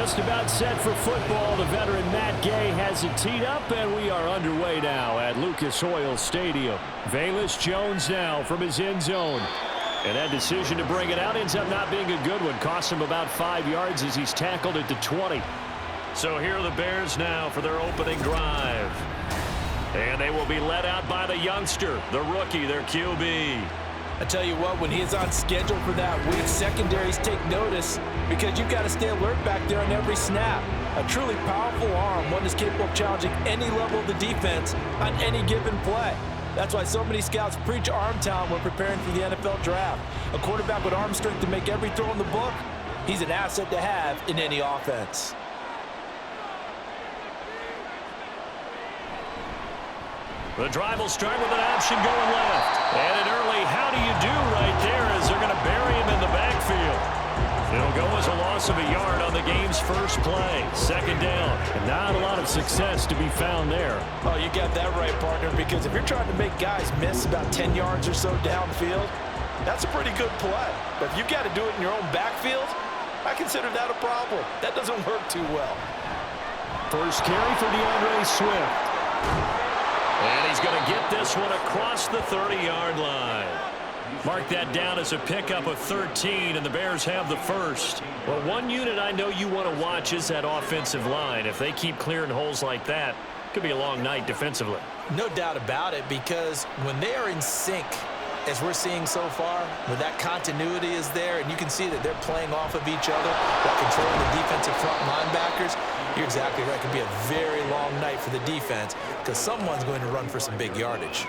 just about set for football. The veteran Matt Gay has it teed up, and we are underway now at Lucas Oil Stadium. Velus Jones now from his end zone. And that decision to bring it out ends up not being a good one. Costs him about 5 yards as he's tackled at the 20. So here are the Bears now for their opening drive. And they will be led out by the youngster, the rookie, their QB. I tell you what, when he is on schedule for that week, secondaries take notice because you've got to stay alert back there on every snap. A truly powerful arm, one that's capable of challenging any level of the defense on any given play. That's why so many scouts preach arm talent when preparing for the NFL draft. A quarterback with arm strength to make every throw in the book, he's an asset to have in any offense. The drive will start with an option going left. And an early how do you do right there as they're going to bury him in the backfield. It'll go as a loss of a yard on the game's first play. Second down. And not a lot of success to be found there. Oh, you got that right, partner, because if you're trying to make guys miss about 10 yards or so downfield, that's a pretty good play. But if you've got to do it in your own backfield, I consider that a problem. That doesn't work too well. First carry for DeAndre Swift. And he's going to get this one across the 30-yard line. Mark that down as a pickup of 13, and the Bears have the first. Well, one unit I know you want to watch is that offensive line. If they keep clearing holes like that, it could be a long night defensively. No doubt about it, because when they are in sync, as we're seeing so far, when that continuity is there, and you can see that they're playing off of each other while controlling the defensive front linebackers, you're exactly right. It could be a very long night for the defense because someone's going to run for some big yardage.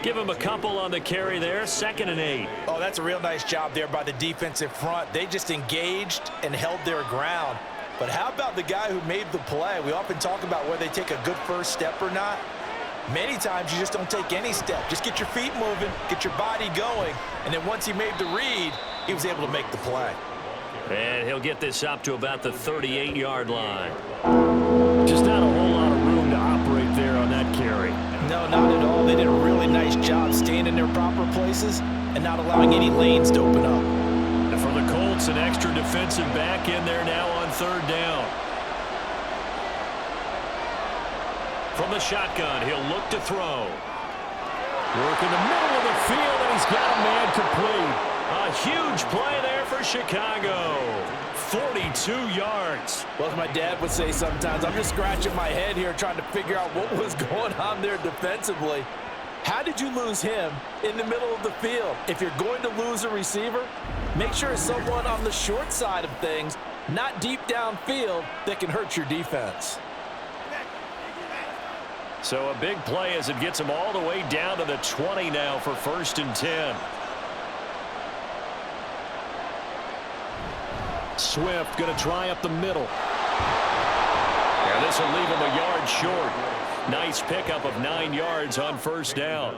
Give him a couple on the carry there, 2nd and 8. Oh, that's a real nice job there by the defensive front. They just engaged and held their ground. But how about the guy who made the play? We often talk about whether they take a good first step or not. Many times you just don't take any step. Just get your feet moving, get your body going, and then once he made the read, he was able to make the play. And he'll get this up to about the 38-yard line. Just not a whole lot of room to operate there on that carry. No, not at all. They did a really nice job staying in their proper places and not allowing any lanes to open up. And for the Colts, an extra defensive back in there now on 3rd down. From the shotgun, he'll look to throw. Work in the middle of the field, and he's got a man complete. A huge play there for Chicago. 42 yards. Well, as my dad would say sometimes, I'm just scratching my head here trying to figure out what was going on there defensively. How did you lose him in the middle of the field? If you're going to lose a receiver, make sure it's someone on the short side of things, not deep downfield, that can hurt your defense. So a big play as it gets him all the way down to the 20 now for 1st and 10. Swift going to try up the middle. And this will leave him a yard short. Nice pickup of 9 yards on 1st down.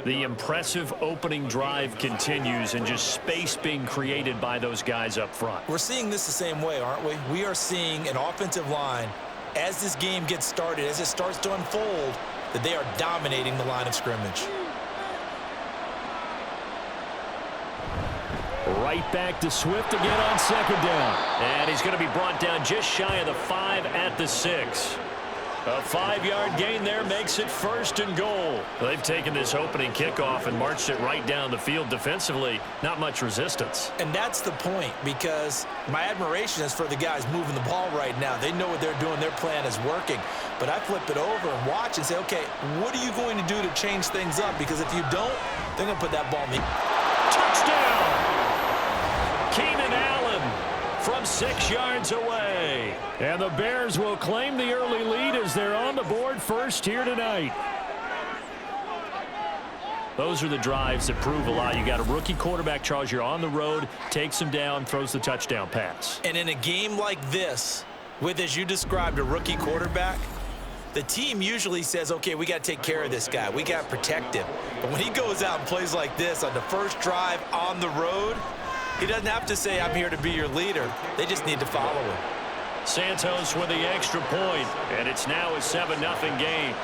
The impressive opening drive continues and just space being created by those guys up front. We're seeing this the same way, aren't we? We are seeing an offensive line, as this game gets started, as it starts to unfold, that they are dominating the line of scrimmage. Right back to Swift again on 2nd down. And he's going to be brought down just shy of the 5 at the 6. A 5-yard gain there makes it 1st and goal. They've taken this opening kickoff and marched it right down the field defensively. Not much resistance. And that's the point, because my admiration is for the guys moving the ball right now. They know what they're doing. Their plan is working. But I flip it over and watch and say, okay, what are you going to do to change things up? Because if you don't, they're going to put that ball in the... Touchdown! Keenan Allen from 6 yards away. And the Bears will claim the early lead as they're on the board first here tonight. Those are the drives that prove a lot. You got a rookie quarterback, Charles. You're on the road, takes him down, throws the touchdown pass. And in a game like this, with, as you described, a rookie quarterback, the team usually says, okay, we got to take care of this guy. We got to protect him. But when he goes out and plays like this on the first drive on the road, he doesn't have to say, I'm here to be your leader. They just need to follow him. Santos with the extra point, and it's now a 7-0 game.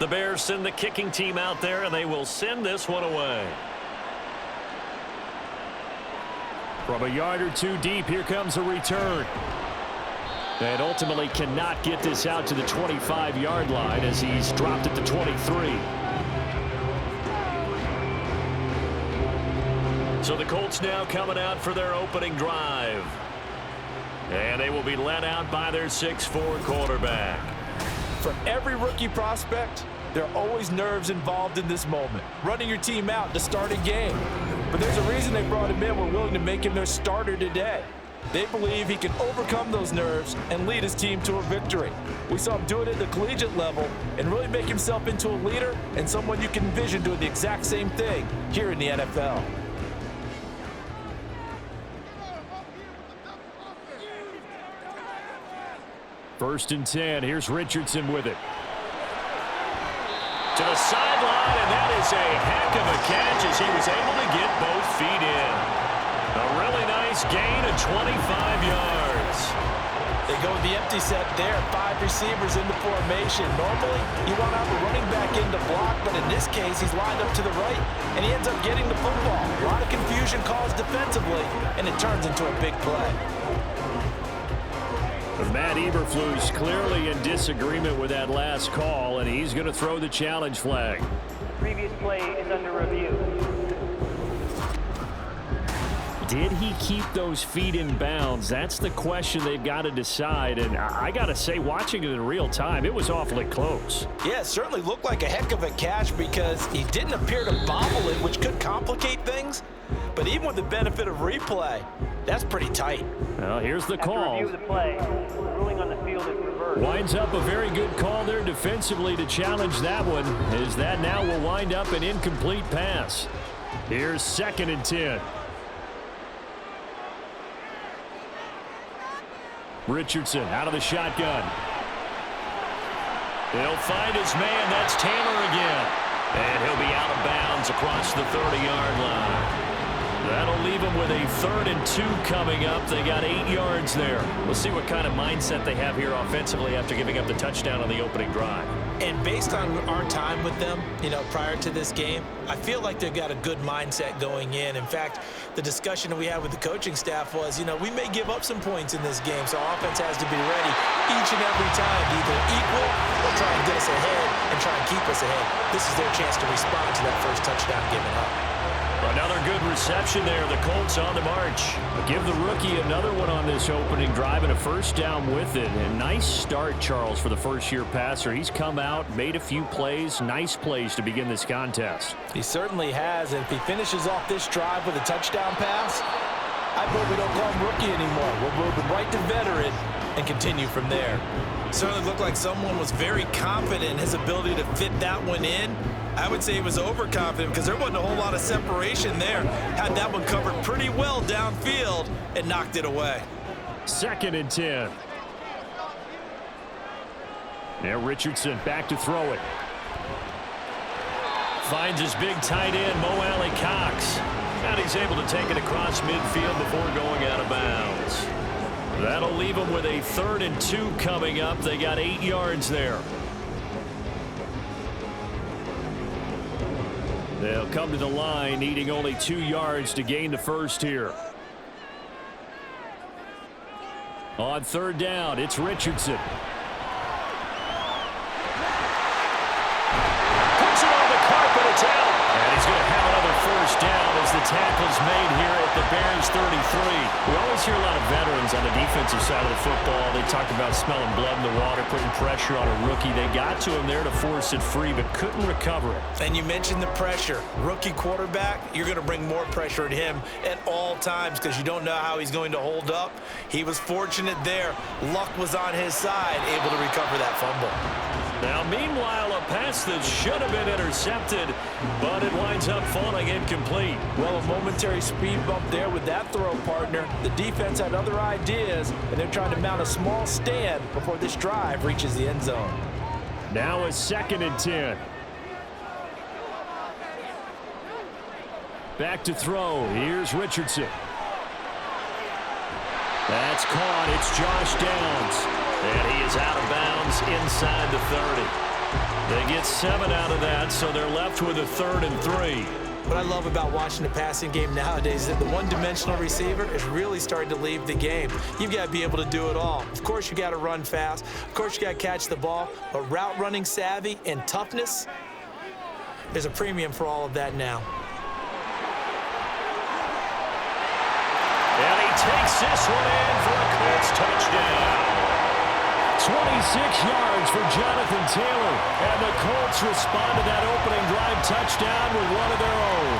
The Bears send the kicking team out there, and they will send this one away. From a yard or two deep, here comes a return. And ultimately cannot get this out to the 25-yard line as he's dropped at the 23. So the Colts now coming out for their opening drive. And they will be led out by their 6'4" quarterback. For every rookie prospect, there are always nerves involved in this moment. Running your team out to start a game. But there's a reason they brought him in. We're willing to make him their starter today. They believe he can overcome those nerves and lead his team to a victory. We saw him do it at the collegiate level and really make himself into a leader and someone you can envision doing the exact same thing here in the NFL. First and 10. Here's Richardson with it. To the sideline, and that is a heck of a catch as he was able to get both feet in. A really nice gain of 25 yards. They go with the empty set there. 5 receivers in the formation. Normally, you want to have a running back in to block, but in this case, he's lined up to the right, and he ends up getting the football. A lot of confusion caused defensively, and it turns into a big play. Matt Eberflus clearly in disagreement with that last call, and he's going to throw the challenge flag. Previous play is under review. Did he keep those feet in bounds? That's the question they've got to decide, and I got to say, watching it in real time, it was awfully close. Yeah, it certainly looked like a heck of a catch because he didn't appear to bobble it, which could complicate things. But even with the benefit of replay, that's pretty tight. Well, here's the call. After review of the play, ruling on the field is reversed. Winds up a very good call there defensively to challenge that one, as that now will wind up an incomplete pass. Here's 2nd and 10. Richardson out of the shotgun. He'll find his man. That's Taylor again. And he'll be out of bounds across the 30-yard line. That'll leave them with a 3rd and 2 coming up. They got 8 yards there. We'll see what kind of mindset they have here offensively after giving up the touchdown on the opening drive. And based on our time with them, prior to this game, I feel like they've got a good mindset going in. In fact, the discussion that we had with the coaching staff was, we may give up some points in this game, so our offense has to be ready each and every time to either equal or try and get us ahead and try and keep us ahead. This is their chance to respond to that first touchdown given up. Another good reception there. The Colts on the march. Give the rookie another one on this opening drive and a first down with it. A nice start, Charles, for the first-year passer. He's come out, made a few plays, nice plays to begin this contest. He certainly has, and if he finishes off this drive with a touchdown pass, I hope we don't call him rookie anymore. We'll move him right to veteran and continue from there. Certainly looked like someone was very confident in his ability to fit that one in. I would say he was overconfident because there wasn't a whole lot of separation there. Had that one covered pretty well downfield and knocked it away. 2nd and 10. Now Richardson back to throw it. Finds his big tight end, Mo Alley Cox. And he's able to take it across midfield before going out of bounds. That'll leave him with a 3rd and 2 coming up. They got 8 yards there. They'll come to the line, needing only 2 yards to gain the first here. On 3rd down, it's Richardson. Puts it on the carpet, it's out. And he's going to have another first down as the tackle's made here at the Bears 33. We always hear a lot of veterans on the defensive side of the football. They talk about smelling blood in the water, putting pressure on a rookie. They got to him there to force it free, but couldn't recover it. And you mentioned the pressure. Rookie quarterback, you're going to bring more pressure at him at all times because you don't know how he's going to hold up. He was fortunate there. Luck was on his side, able to recover that fumble. Now, meanwhile, a pass that should have been intercepted, but it winds up falling incomplete. Well, a momentary speed bump there with that throw partner. The defense had other ideas, and they're trying to mount a small stand before this drive reaches the end zone. Now a 2nd and 10. Back to throw. Here's Richardson. That's caught. It's Josh Downs. And he is out of bounds inside the 30. They get 7 out of that, so they're left with a 3rd and 3. What I love about watching the passing game nowadays is that the one-dimensional receiver is really starting to leave the game. You've got to be able to do it all. Of course, you got to run fast. Of course, you got to catch the ball. But route running savvy and toughness, there's a premium for all of that now. And he takes this one in for a Colts touchdown. 26 yards for Jonathan Taylor. And the Colts respond to that opening drive touchdown with one of their own.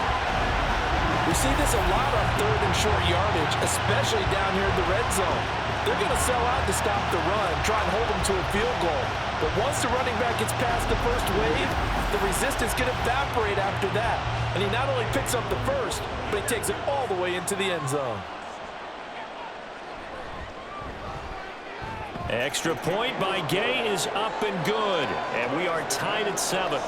We see this a lot on 3rd and short yardage, especially down here in the red zone. They're going to sell out to stop the run, try and hold them to a field goal. But once the running back gets past the first wave, the resistance can evaporate after that. And he not only picks up the first, but he takes it all the way into the end zone. Extra point by Gay is up and good. And we are tied at 7.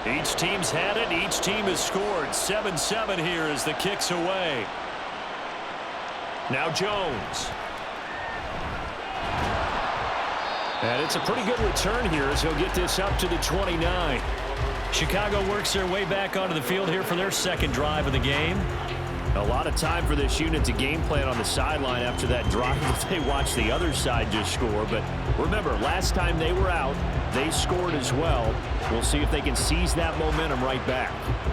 Each team's had it. Each team has scored. 7-7 here as the kick's away. Now Jones. And it's a pretty good return here as he'll get this up to the 29. Chicago works their way back onto the field here for their second drive of the game. A lot of time for this unit to game plan on the sideline after that drive that they watched the other side just score. But remember, last time they were out, they scored as well. We'll see if they can seize that momentum right back.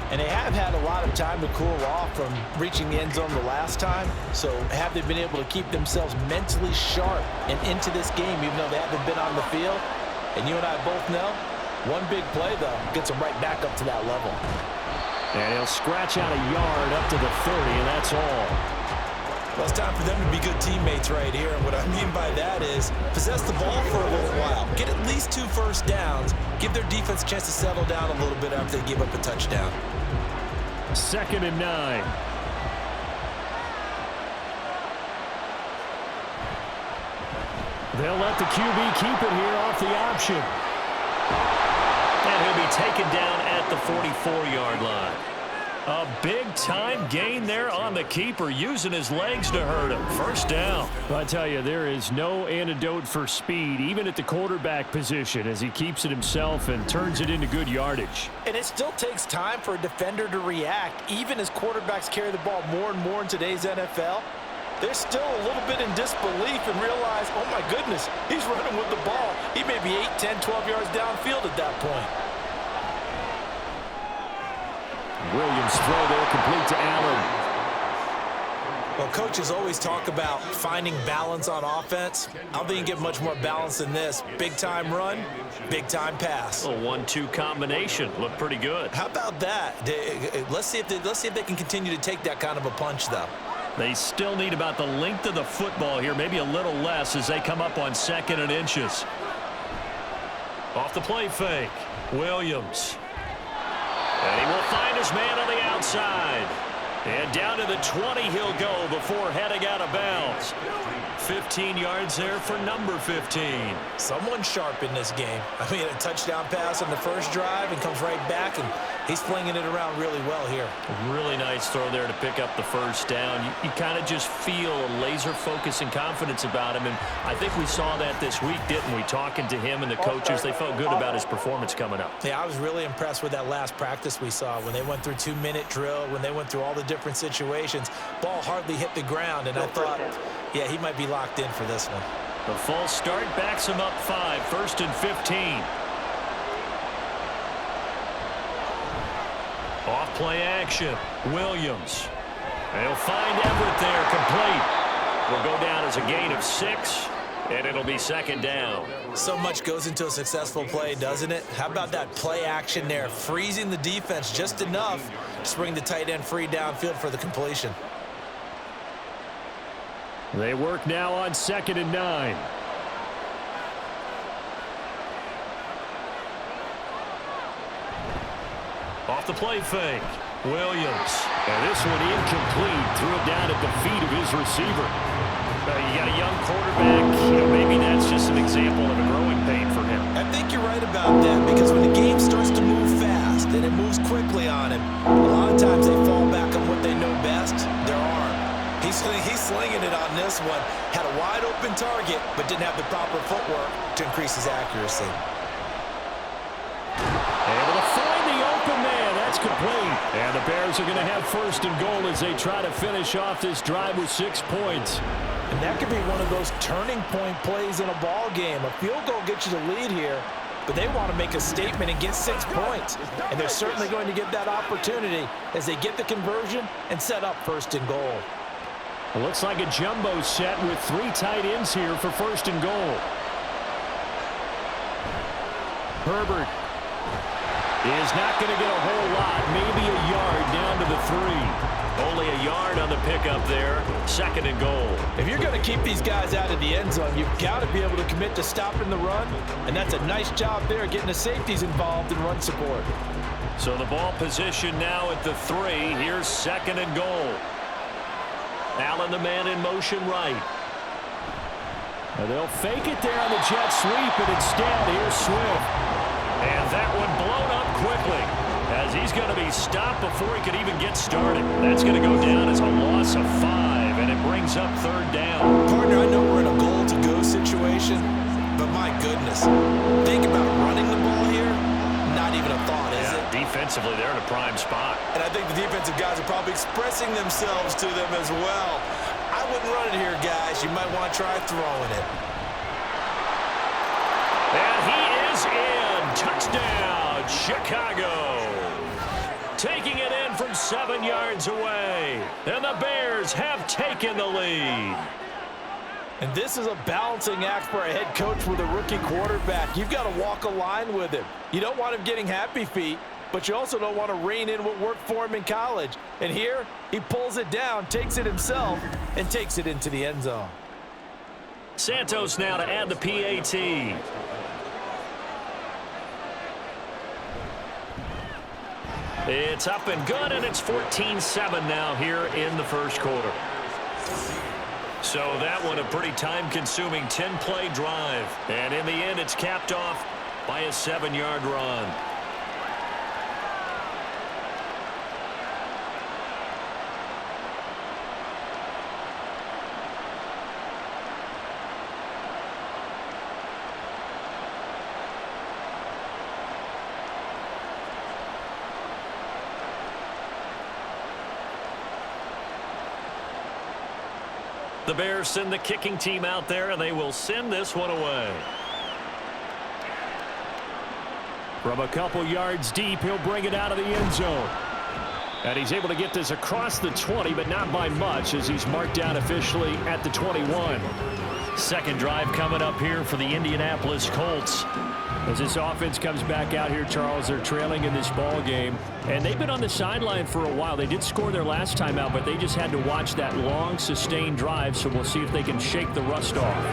And they have had a lot of time to cool off from reaching the end zone the last time. So have they been able to keep themselves mentally sharp and into this game, even though they haven't been on the field? And you and I both know, one big play, though, gets them right back up to that level. And he'll scratch out a yard up to the 30, and that's all. Well, it's time for them to be good teammates right here. And what I mean by that is possess the ball for a little while. Get at least 2 first downs. Give their defense a chance to settle down a little bit after they give up a touchdown. 2nd and 9. They'll let the QB keep it here off the option. And he'll be taken down at the 44-yard line. A big-time gain there on the keeper, using his legs to hurt him. First down. I tell you, there is no antidote for speed, even at the quarterback position, as he keeps it himself and turns it into good yardage. And it still takes time for a defender to react, even as quarterbacks carry the ball more and more in today's NFL. They're still a little bit in disbelief and realize, oh my goodness, he's running with the ball. He may be 8, 10, 12 yards downfield at that point. Williams throw there, complete to Allen. Well, coaches always talk about finding balance on offense. I don't think you can get much more balance than this. Big-time run, big-time pass. A 1-2 combination. Looked pretty good. How about that? Let's see if they can continue to take that kind of a punch, though. They still need about the length of the football here, maybe a little less as they come up on 2nd and inches. Off the play fake, Williams. And he will find his man on the outside. And down to the 20 he'll go before heading out of bounds. 15 yards there for number 15. Someone sharp in this game. I mean, a touchdown pass on the first drive and comes right back, and he's flinging it around really well here. Really nice throw there to pick up the first down. You kind of just feel a laser focus and confidence about him, and I think we saw that this week, didn't we? Talking to him and the coaches, they felt good about his performance coming up. Yeah, I was really impressed with that last practice we saw when they went through 2-minute drill, when they went through all the different situations. Ball hardly hit the ground, and I thought, yeah, he might be locked in for this one. The false start backs him up 5, 1st and 15. Off play action, Williams. And he'll find Everett there, complete. Will go down as a gain of 6, and it'll be 2nd down. So much goes into a successful play, doesn't it? How about that play action there, freezing the defense just enough to bring the tight end free downfield for the completion. They work now on 2nd and 9. Off the play fake. Williams. And this one incomplete. Threw it down at the feet of his receiver. You got a young quarterback. Maybe that's just an example of a growing pain for him. I think you're right about that, because when the game starts to move fast and it moves quickly on him, a lot of times they fall back on what they know best, their arm. He's slinging it on this one. Had a wide open target, but didn't have the proper footwork to increase his accuracy. Able to find the open man. That's complete. And the Bears are going to have first and goal as they try to finish off this drive with 6 points. And that could be one of those turning point plays in a ball game. A field goal gets you the lead here, but they want to make a statement and get 6 points. And they're certainly going to get that opportunity as they get the conversion and set up first and goal. It looks like a jumbo set with 3 tight ends here for first and goal. Herbert is not going to get a whole lot, maybe a yard down to the 3. Only a yard on the pickup there. Second and goal. If you're going to keep these guys out of the end zone, you've got to be able to commit to stopping the run, and that's a nice job there getting the safeties involved in run support. So the ball position now at the 3. Here's second and goal. Allen, the man in motion right. And they'll fake it there on the jet sweep, and instead, here's Swift. And that one blown up quickly, as he's going to be stopped before he could even get started. That's going to go down as a loss of 5, and it brings up third down. Partner, I know we're in a goal-to-go situation, but my goodness, think about running the ball here. Not even a thought, is it? Defensively, they're in a prime spot. And I think the defensive guys are probably expressing themselves to them as well. I wouldn't run it here, guys. You might want to try throwing it. And he is in. Touchdown, Chicago. Taking it in from 7 yards away. And the Bears have taken the lead. And this is a balancing act for a head coach with a rookie quarterback. You've got to walk a line with him. You don't want him getting happy feet, but you also don't want to rein in what worked for him in college. And here, he pulls it down, takes it himself, and takes it into the end zone. Santos now to add the PAT. It's up and good, and it's 14-7 now here in the first quarter. So that one a pretty time-consuming 10-play drive. And in the end, it's capped off by a 7-yard run. The Bears send the kicking team out there, and they will send this one away. From a couple yards deep, he'll bring it out of the end zone. And he's able to get this across the 20, but not by much, as he's marked down officially at the 21. Second drive coming up here for the Indianapolis Colts. As this offense comes back out here, Charles, they're trailing in this ball game. And they've been on the sideline for a while. They did score their last time out, but they just had to watch that long, sustained drive. So we'll see if they can shake the rust off.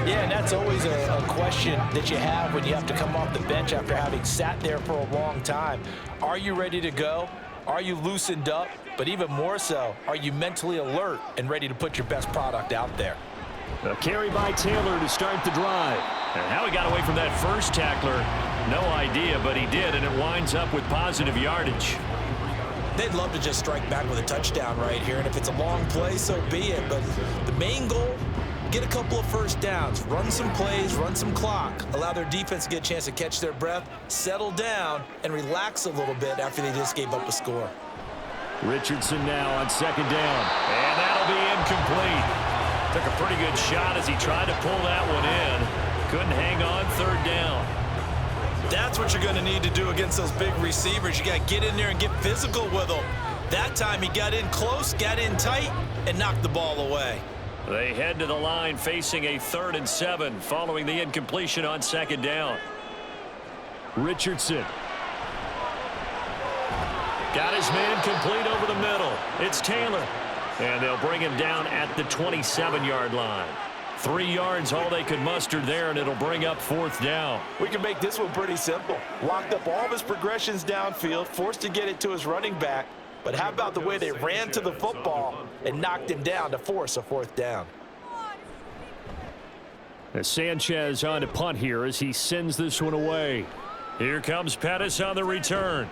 Yeah, and that's always a question that you have when you have to come off the bench after having sat there for a long time. Are you ready to go? Are you loosened up? But even more so, are you mentally alert and ready to put your best product out there? A carry by Taylor to start the drive. And how he got away from that first tackler, no idea, but he did, and it winds up with positive yardage. They'd love to just strike back with a touchdown right here, and if it's a long play, so be it. But the main goal, get a couple of first downs, run some plays, run some clock, allow their defense to get a chance to catch their breath, settle down, and relax a little bit after they just gave up a score. Richardson now on second down, and that'll be incomplete. Took a pretty good shot as he tried to pull that one in. Couldn't hang on third down. That's what you're going to need to do against those big receivers. You got to get in there and get physical with them. That time he got in close, got in tight, and knocked the ball away. They head to the line facing a 3rd and 7 following the incompletion on second down. Richardson. Got his man complete over the middle. It's Taylor. And they'll bring him down at the 27-yard line. 3 yards all they could muster there, and it'll bring up 4th down. We can make this one pretty simple. Locked up all of his progressions downfield, forced to get it to his running back. But how about the way they ran to the football and knocked him down to force a 4th down? As Sanchez on to punt here as he sends this one away. Here comes Pettis on the return.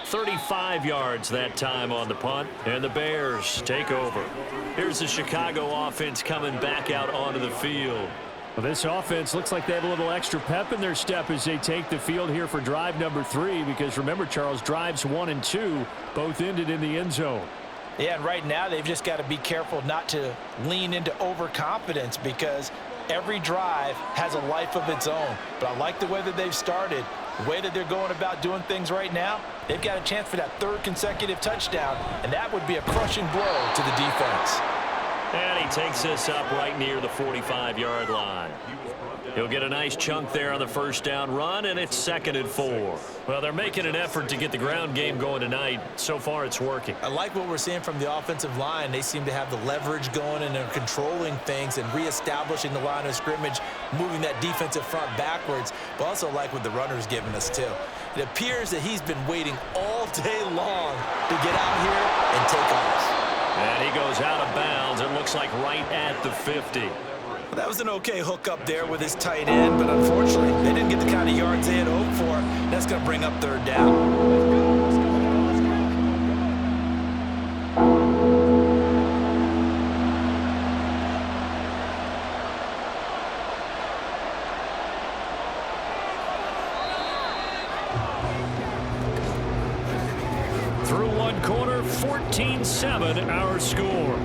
35 yards that time on the punt, and the Bears take over. Here's the Chicago offense coming back out onto the field. Well, this offense looks like they have a little extra pep in their step as they take the field here for drive number 3, because remember, Charles, drives 1 and 2 both ended in the end zone. Yeah, and right now they've just got to be careful not to lean into overconfidence, because every drive has a life of its own. But I like the way that they've started, the way that they're going about doing things right now. They've got a chance for that 3rd consecutive touchdown, and that would be a crushing blow to the defense. And he takes this up right near the 45-yard line. He'll get a nice chunk there on the 1st down run, and it's 2nd and 4. Well, they're making an effort to get the ground game going tonight. So far, it's working. I like what we're seeing from the offensive line. They seem to have the leverage going, and they're controlling things and reestablishing the line of scrimmage, moving that defensive front backwards. But also like what the runner's giving us, too. It appears that he's been waiting all day long to get out here and take off. And he goes out of bounds. It looks like right at the 50. Well, that was an okay hook up there with his tight end, but unfortunately, they didn't get the kind of yards they had hoped for. That's going to bring up 3rd down. Through 1 quarter, 14-7 our score.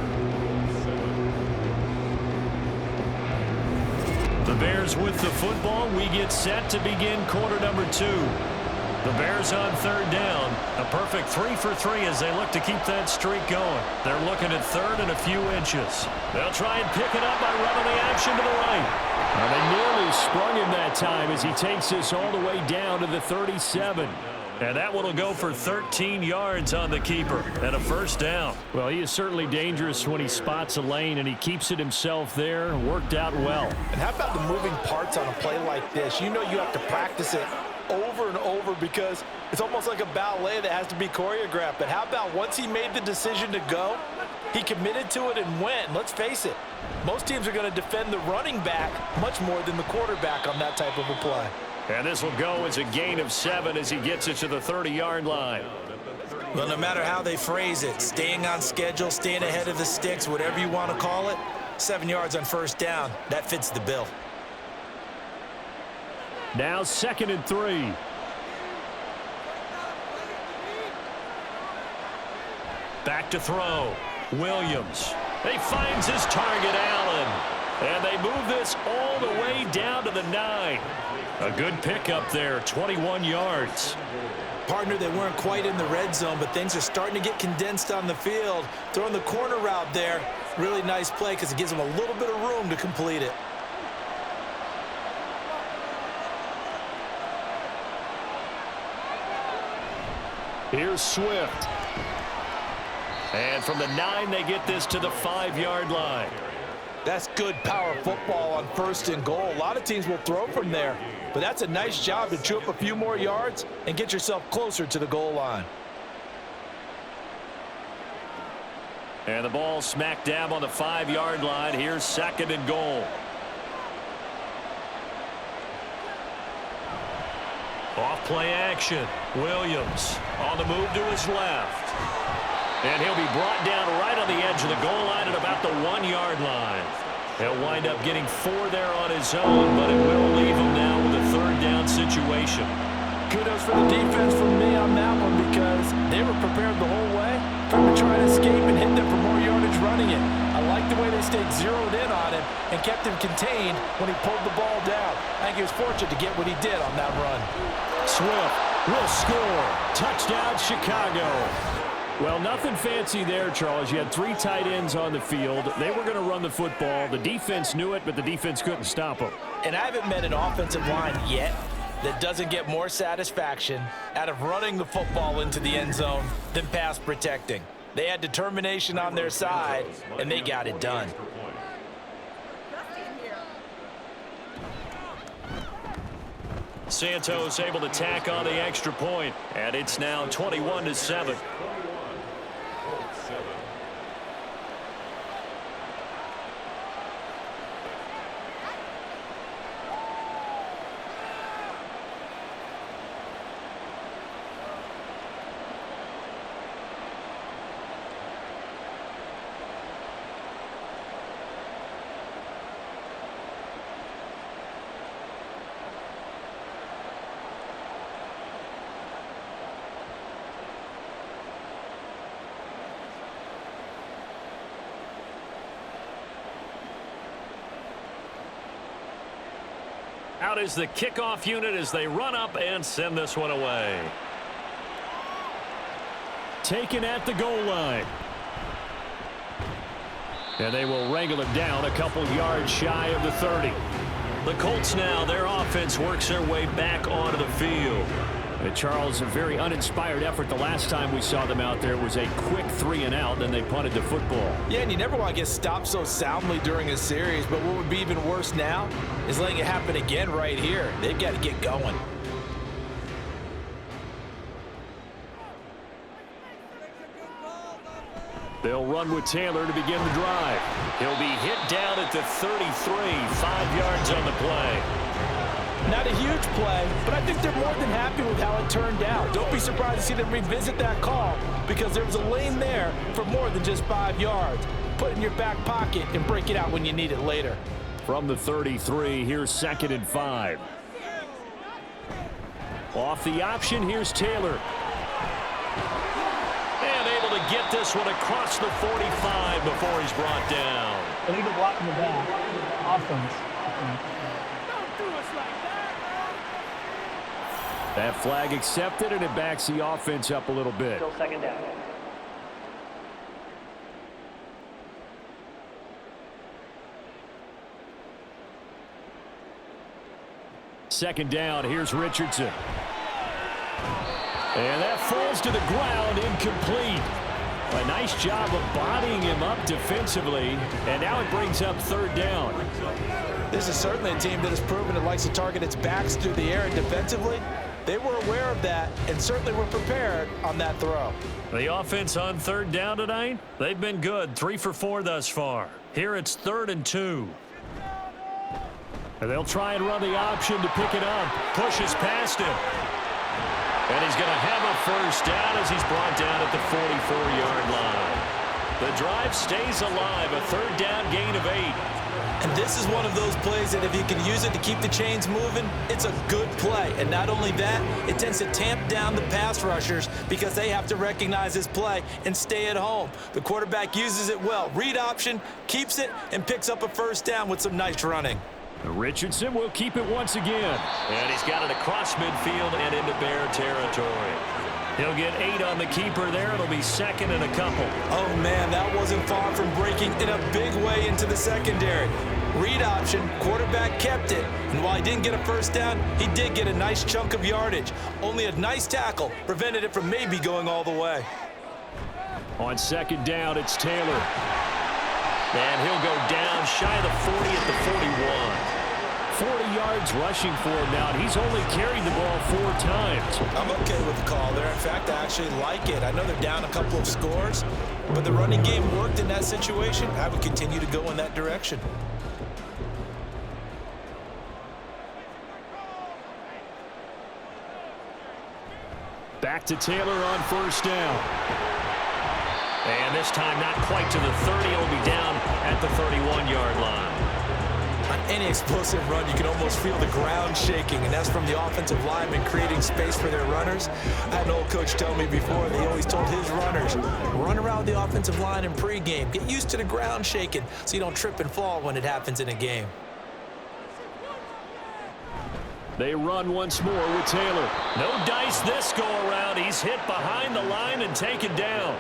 The Bears with the football. We get set to begin quarter number 2. The Bears on 3rd down. A perfect 3 for 3 as they look to keep that streak going. They're looking at 3rd and a few inches. They'll try and pick it up by running the action to the right. And they nearly sprung him that time as he takes this all the way down to the 37. And that one will go for 13 yards on the keeper and a 1st down. Well, he is certainly dangerous when he spots a lane, and he keeps it himself there. Worked out well. And how about the moving parts on a play like this? You know you have to practice it over and over because it's almost like a ballet that has to be choreographed. But how about once he made the decision to go, he committed to it and went. Let's face it, most teams are going to defend the running back much more than the quarterback on that type of a play. And this will go as a gain of 7 as he gets it to the 30-yard line. Well, no matter how they phrase it, staying on schedule, staying ahead of the sticks, whatever you want to call it, 7 yards on 1st down, that fits the bill. Now 2nd and 3. Back to throw. Williams. He finds his target, Allen. And they move this all the way down to the 9. A good pickup there, 21 yards. Partner, they weren't quite in the red zone, but things are starting to get condensed on the field. Throwing the corner route there, really nice play because it gives them a little bit of room to complete it. Here's Swift. And from the 9, they get this to the 5-yard line. That's good power football on 1st and goal. A lot of teams will throw from there, but that's a nice job to chew up a few more yards and get yourself closer to the goal line. And the ball smack dab on the 5-yard line. Here's 2nd and goal. Off play action. Williams on the move to his left. And he'll be brought down right on the edge of the goal line at about the 1-yard line. He'll wind up getting 4 there on his own, but it will leave him now with a 3rd down situation. Kudos for the defense from me on that one because they were prepared the whole way for him to try to escape and hit them for more yardage running it. I like the way they stayed zeroed in on him and kept him contained when he pulled the ball down. I think he was fortunate to get what he did on that run. Swift will score. Touchdown, Chicago. Well, nothing fancy there, Charles. You had 3 tight ends on the field. They were going to run the football. The defense knew it, but the defense couldn't stop them. And I haven't met an offensive line yet that doesn't get more satisfaction out of running the football into the end zone than pass protecting. They had determination on their side, and they got it done. Santos able to tack on the extra point, and it's now 21-7. Out is the kickoff unit as they run up and send this one away. Taken at the goal line. And they will wrangle him down a couple yards shy of the 30. The Colts now, their offense works their way back onto the field. And Charles, a very uninspired effort the last time we saw them out there. It was a quick 3-and-out, then they punted the football. Yeah, and you never want to get stopped so soundly during a series, but what would be even worse now is letting it happen again right here. They've got to get going. They'll run with Taylor to begin the drive. He'll be hit down at the 33, 5 yards on the play. Not a huge play, but I think they're more than happy with how it turned out. Don't be surprised to see them revisit that call because there was a lane there for more than just 5 yards. Put it in your back pocket and break it out when you need it later. From the 33, here's 2nd and 5. Off the option, here's Taylor. And able to get this one across the 45 before he's brought down. Illegal block in the back. Offense. That flag accepted, and it backs the offense up a little bit. Still 2nd down. Second down, here's Richardson. And that falls to the ground, incomplete. A nice job of bodying him up defensively, and now it brings up 3rd down. This is certainly a team that has proven it likes to target its backs through the air, and defensively, they were aware of that and certainly were prepared on that throw. The offense on 3rd down tonight, they've been good, 3 for 4 thus far. Here it's 3rd and 2. And they'll try and run the option to pick it up. Pushes past him. And he's going to have a 1st down as he's brought down at the 44-yard line. The drive stays alive, a 3rd down gain of 8. And this is one of those plays that if you can use it to keep the chains moving, it's a good play. And not only that, it tends to tamp down the pass rushers because they have to recognize this play and stay at home. The quarterback uses it well. Read option, keeps it, and picks up a 1st down with some nice running. Richardson will keep it once again. And he's got it across midfield and into Bear territory. He'll get 8 on the keeper there. It'll be 2nd and a couple. Oh, man, that wasn't far from breaking in a big way into the secondary. Read option, quarterback kept it. And while he didn't get a 1st down, he did get a nice chunk of yardage. Only a nice tackle prevented it from maybe going all the way. On 2nd down, it's Taylor. And he'll go down shy of the 40 at the 41. 40 yards rushing for him now, and he's only carried the ball 4 times. I'm okay with the call there. In fact, I actually like it. I know they're down a couple of scores, but the running game worked in that situation. I would continue to go in that direction. Back to Taylor on 1st down. And this time not quite to the 30. He'll be down at the 31-yard line. On any explosive run, you can almost feel the ground shaking, and that's from the offensive linemen creating space for their runners. I had an old coach tell me before that he always told his runners, run around the offensive line in pregame. Get used to the ground shaking so you don't trip and fall when it happens in a game. They run once more with Taylor. No dice this go-around. He's hit behind the line and taken down.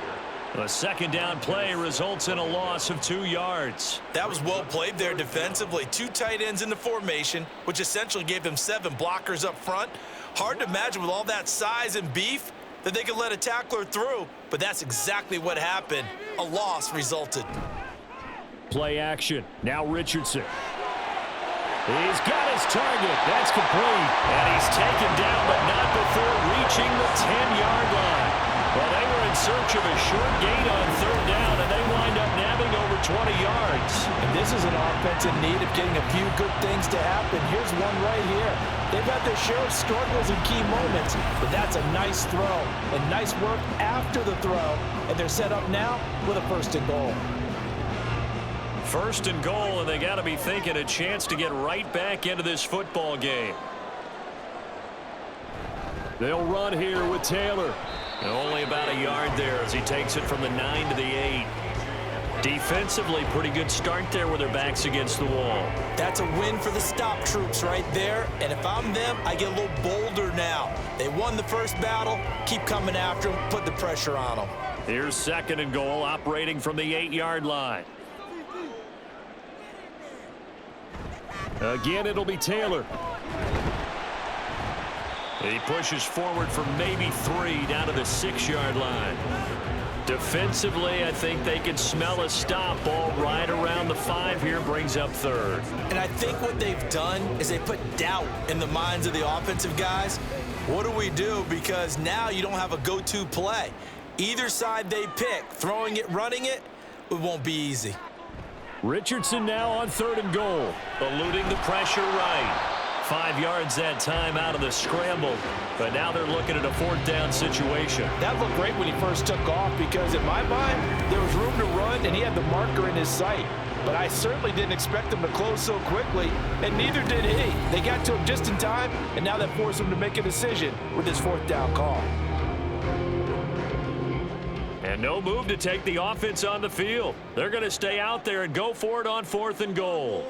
The 2nd down play results in a loss of 2 yards. That was well played there defensively. 2 tight ends in the formation, which essentially gave them 7 blockers up front. Hard to imagine with all that size and beef that they could let a tackler through, but that's exactly what happened. A loss resulted. Play action. Now Richardson. He's got his target. That's complete. And he's taken down, but not before reaching the 10-yard line. Well, they were in search of a short gain on 3rd down, and they wind up nabbing over 20 yards. And this is an offense in need of getting a few good things to happen. Here's one right here. They've had their share of struggles in key moments, but that's a nice throw and nice work after the throw. And they're set up now with a 1st and goal. 1st and goal, and they got to be thinking a chance to get right back into this football game. They'll run here with Taylor. And only about a yard there as he takes it from the 9 to the 8. Defensively, pretty good start there with their backs against the wall. That's a win for the stop troops right there. And if I'm them, I get a little bolder now. They won the first battle. Keep coming after them. Put the pressure on them. Here's 2nd and goal, operating from the 8-yard line. Again, it'll be Taylor. He pushes forward for maybe 3 down to the 6-yard line. Defensively, I think they can smell a stop. Ball right around the 5 here, brings up 3rd. And I think what they've done is they put doubt in the minds of the offensive guys. What do we do? Because now you don't have a go-to play. Either side they pick, throwing it, running it, it won't be easy. Richardson now on 3rd and goal, eluding the pressure right. 5 yards that time out of the scramble, but now they're looking at a 4th down situation. That looked great when he first took off because in my mind, there was room to run and he had the marker in his sight. But I certainly didn't expect him to close so quickly, and neither did he. They got to him just in time, and now that forced him to make a decision with his 4th down call. And no move to take the offense on the field. They're going to stay out there and go for it on 4th and goal.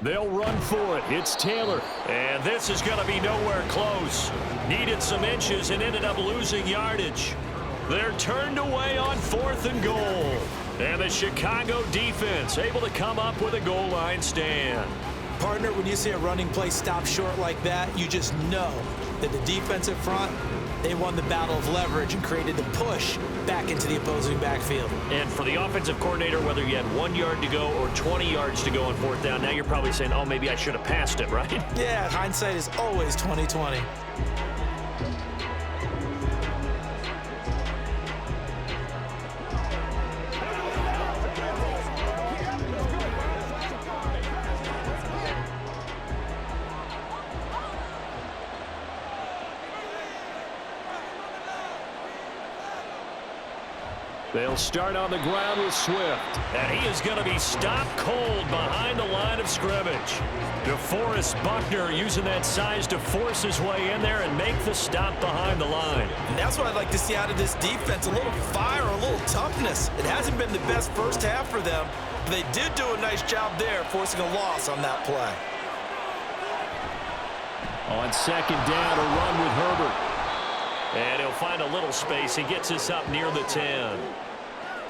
They'll run for it. It's Taylor. And this is going to be nowhere close. Needed some inches and ended up losing yardage. They're turned away on 4th and goal. And the Chicago defense able to come up with a goal line stand. Partner, when you see a running play stop short like that, you just know that the defensive front, they won the battle of leverage and created the push back into the opposing backfield. And for the offensive coordinator, whether you had 1 yard to go or 20 yards to go on 4th down, now you're probably saying, oh, maybe I should have passed it, right? Yeah, hindsight is always 20/20. They'll start on the ground with Swift. And he is going to be stopped cold behind the line of scrimmage. DeForest Buckner using that size to force his way in there and make the stop behind the line. And that's what I'd like to see out of this defense, a little fire, a little toughness. It hasn't been the best first half for them, but they did do a nice job there forcing a loss on that play. On 2nd down, a run with Herbert. And he'll find a little space. He gets us up near the 10.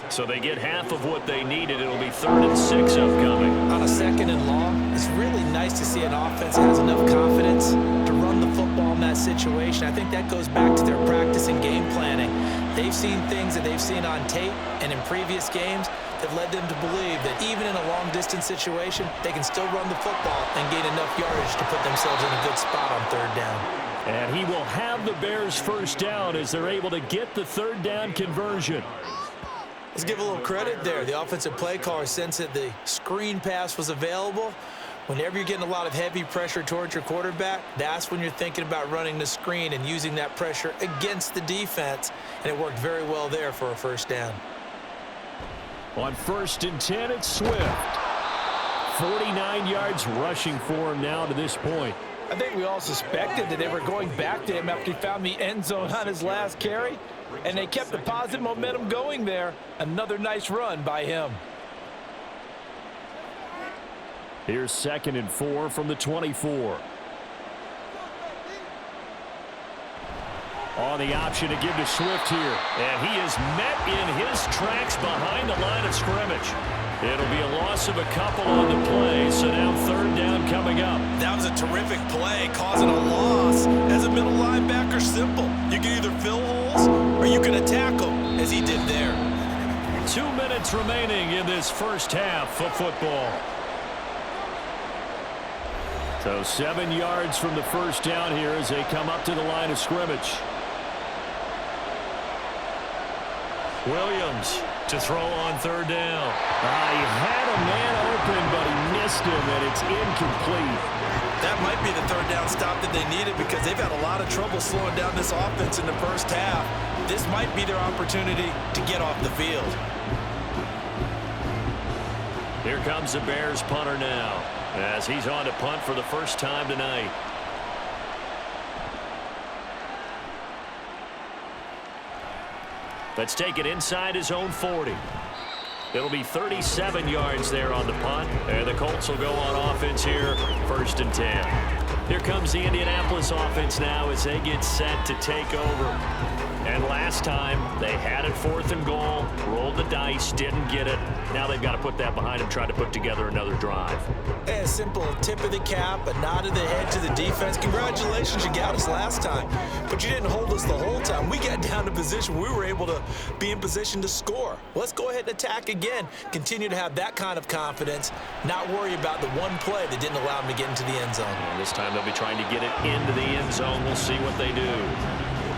So they get half of what they needed. It'll be 3rd and 6 upcoming. On a 2nd and long, it's really nice to see an offense that has enough confidence to run the football in that situation. I think that goes back to their practice and game planning. They've seen things that they've seen on tape and in previous games that led them to believe that even in a long-distance situation, they can still run the football and gain enough yardage to put themselves in a good spot on 3rd down. And he will have the Bears 1st down as they're able to get the 3rd down conversion. Let's give a little credit there. The offensive play caller sensed that the screen pass was available. Whenever you're getting a lot of heavy pressure towards your quarterback, that's when you're thinking about running the screen and using that pressure against the defense. And it worked very well there for a 1st down. On 1st and 10, it's Swift. 49 yards rushing for him now to this point. I think we all suspected that they were going back to him after he found the end zone on his last carry, and they kept the positive momentum going there. Another nice run by him. Here's 2nd and 4 from the 24. On the option to give to Swift here, and he is met in his tracks behind the line of scrimmage. It'll be a loss of a couple on the play, so now 3rd down coming up. That was a terrific play, causing a loss. As a middle linebacker, simple. You can either fill holes or you can attack them, as he did there. 2 minutes remaining in this 1st half of football. So 7 yards from the 1st down here as they come up to the line of scrimmage. Williams to throw on 3rd down. He had a man open, but he missed him, and it's incomplete. That might be the 3rd down stop that they needed because they've had a lot of trouble slowing down this offense in the 1st half. This might be their opportunity to get off the field. Here comes the Bears punter now as he's on to punt for the 1st time tonight. Let's take it inside his own 40. It'll be 37 yards there on the punt, and the Colts will go on offense here, 1st and 10. Here comes the Indianapolis offense now as they get set to take over. And last time, they had it 4th and goal, rolled the dice, didn't get it. Now they've got to put that behind them, try to put together another drive. A simple tip of the cap, a nod of the head to the defense. Congratulations, you got us last time, but you didn't hold us the whole time. We got down to position. We were able to be in position to score. Let's go ahead and attack again. Continue to have that kind of confidence, not worry about the one play that didn't allow them to get into the end zone. And this time they'll be trying to get it into the end zone. We'll see what they do.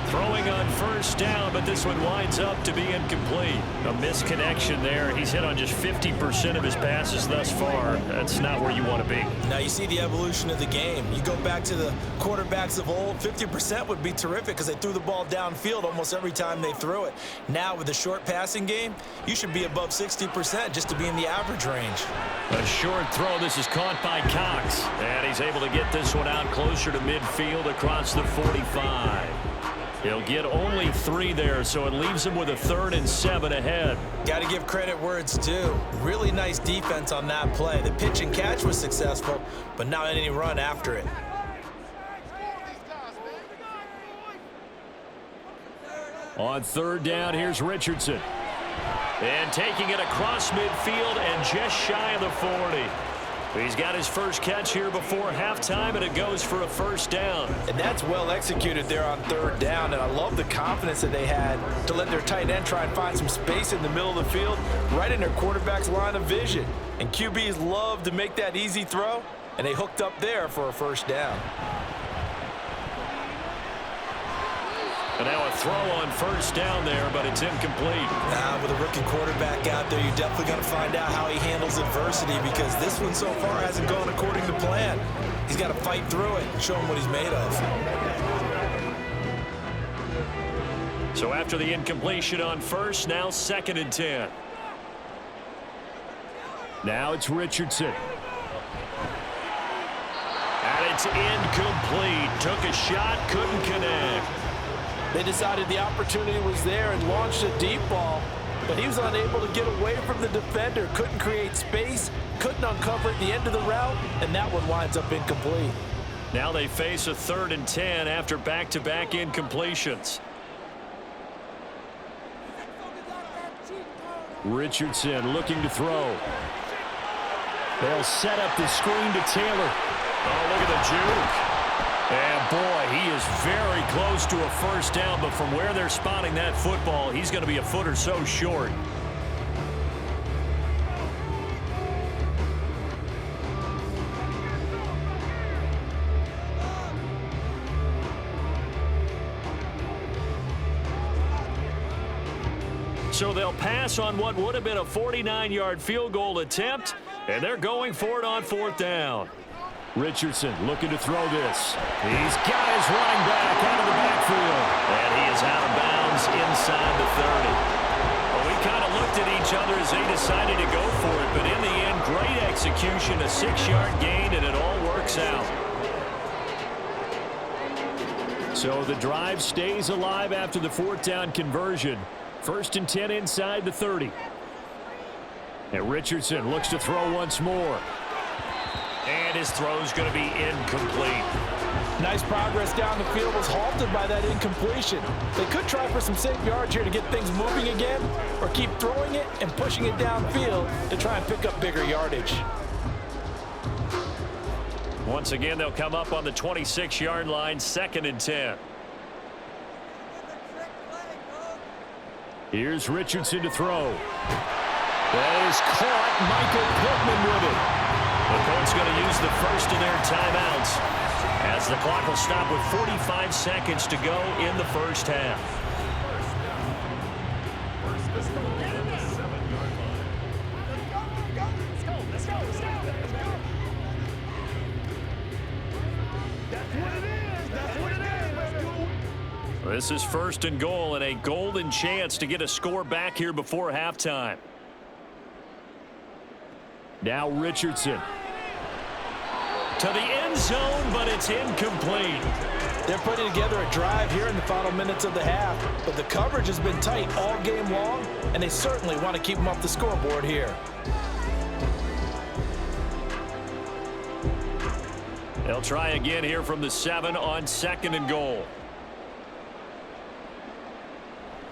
Throwing on 1st down, but this one winds up to be incomplete. A misconnection there. He's hit on just 50% of his passes thus far. That's not where you want to be. Now you see the evolution of the game. You go back to the quarterbacks of old, 50% would be terrific because they threw the ball downfield almost every time they threw it. Now with the short passing game, you should be above 60% just to be in the average range. A short throw. This is caught by Cox. And he's able to get this one out closer to midfield across the 45. He'll get only 3 there, so it leaves him with a 3rd and 7 ahead. Got to give credit where it's due. Really nice defense on that play. The pitch and catch was successful, but not any run after it. On 3rd down, here's Richardson. And taking it across midfield and just shy of the 40. He's got his first catch here before halftime, and it goes for a 1st down. And that's well executed there on 3rd down, and I love the confidence that they had to let their tight end try and find some space in the middle of the field, right in their quarterback's line of vision. And QBs love to make that easy throw, and they hooked up there for a 1st down. And now a throw on 1st down there, but it's incomplete. With a rookie quarterback out there, you're definitely going to find out how he handles adversity because this one so far hasn't gone according to plan. He's got to fight through it and show him what he's made of. So after the incompletion on 1st, now 2nd and 10. Now it's Richardson. And it's incomplete. Took a shot, couldn't connect. They decided the opportunity was there and launched a deep ball, but he was unable to get away from the defender, couldn't create space, couldn't uncover at the end of the route, and that one winds up incomplete. Now they face a 3rd and 10 after back-to-back incompletions. Richardson looking to throw. They'll set up the screen to Taylor. Oh, look at the juke. And, boy, he is very close to a 1st down, but from where they're spotting that football, he's going to be a foot or so short. So they'll pass on what would have been a 49-yard field goal attempt, and they're going for it on 4th down. Richardson looking to throw this. He's got his running back out of the backfield. And he is out of bounds inside the 30. Well, we kind of looked at each other as they decided to go for it, but in the end, great execution, a 6-yard gain, and it all works out. So the drive stays alive after the 4th down conversion. 1st and 10 inside the 30. And Richardson looks to throw once more. And his throw's going to be incomplete. Nice progress down the field, was halted by that incompletion. They could try for some safe yards here to get things moving again, or keep throwing it and pushing it downfield to try and pick up bigger yardage. Once again, they'll come up on the 26-yard line, 2nd and 10. Here's Richardson to throw. That is caught. Michael Pittman with it. The Colts going to use the first of their timeouts as the clock will stop with 45 seconds to go in the 1st half. This is 1st and goal and a golden chance to get a score back here before halftime. Now Richardson to the end zone, but it's incomplete. They're putting together a drive here in the final minutes of the half, but the coverage has been tight all game long, and they certainly want to keep them off the scoreboard here. They'll try again here from the 7 on 2nd and goal.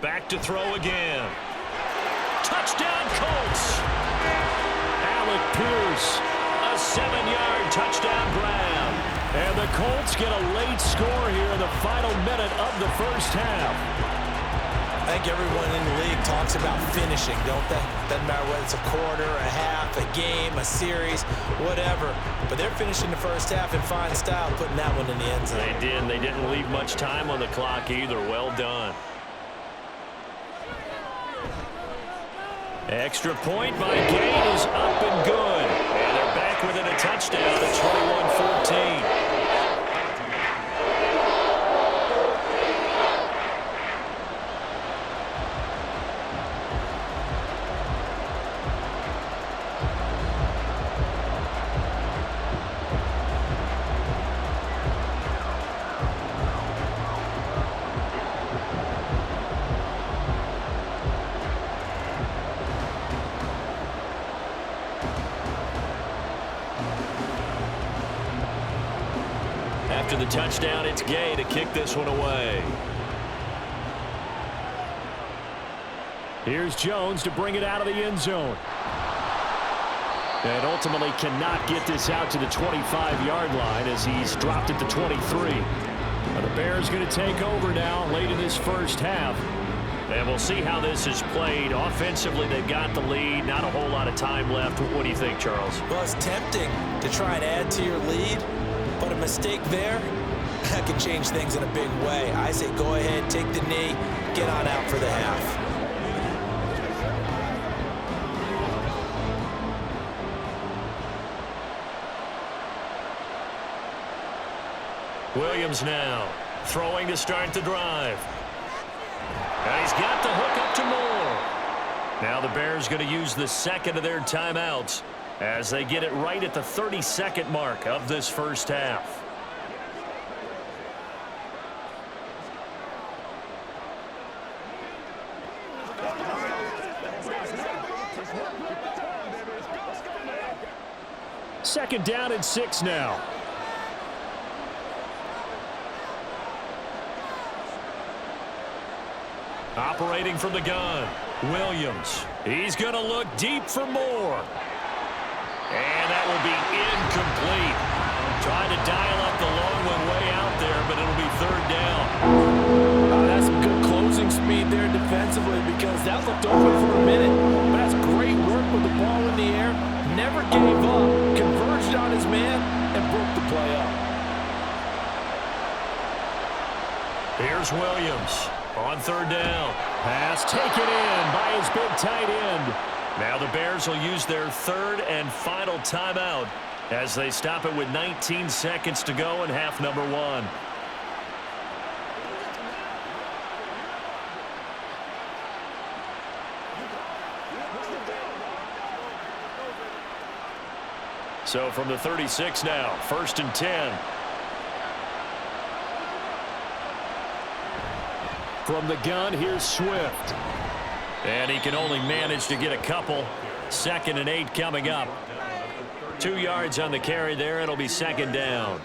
Back to throw again. Touchdown, Colts! Alec Pierce, a 7-yard touchdown grab. And the Colts get a late score here in the final minute of the first half. I think everyone in the league talks about finishing, don't they? Doesn't matter whether it's a quarter, a half, a game, a series, whatever. But they're finishing the first half in fine style, putting that one in the end zone. They did. They didn't leave much time on the clock either. Well done. Extra point by Gate is up and good. And they're back within a touchdown at 21-14. After the touchdown, it's Gay to kick this one away. Here's Jones to bring it out of the end zone. And ultimately cannot get this out to the 25-yard line as he's dropped it to 23. Now the Bears going to take over now late in this first half. And we'll see how this is played. Offensively, they've got the lead. Not a whole lot of time left. What do you think, Charles? Well, it's tempting to try and add to your lead, but a mistake there, that can change things in a big way. I say go ahead, take the knee, get on out for the half. Williams now throwing to start the drive. And he's got the hook up to Moore. Now the Bears going to use the second of their timeouts as they get it right at the 30-second mark of this first half. Second down and 6 now. Operating from the gun, Williams. He's going to look deep for Moore. And that will be incomplete. Trying to dial up the long one way out there, but it'll be third down. That's some good closing speed there defensively because that looked open for a minute. But that's great work with the ball in the air. Never gave up, converged on his man, and broke the play up. Here's Williams on third down. Pass taken in by his big tight end. Now the Bears will use their third and final timeout as they stop it with 19 seconds to go in half number 1. So from the 36 now, 1st and 10. From the gun, here's Swift. And he can only manage to get a couple. 2nd and 8 coming up. 2 yards on the carry there. It'll be second down.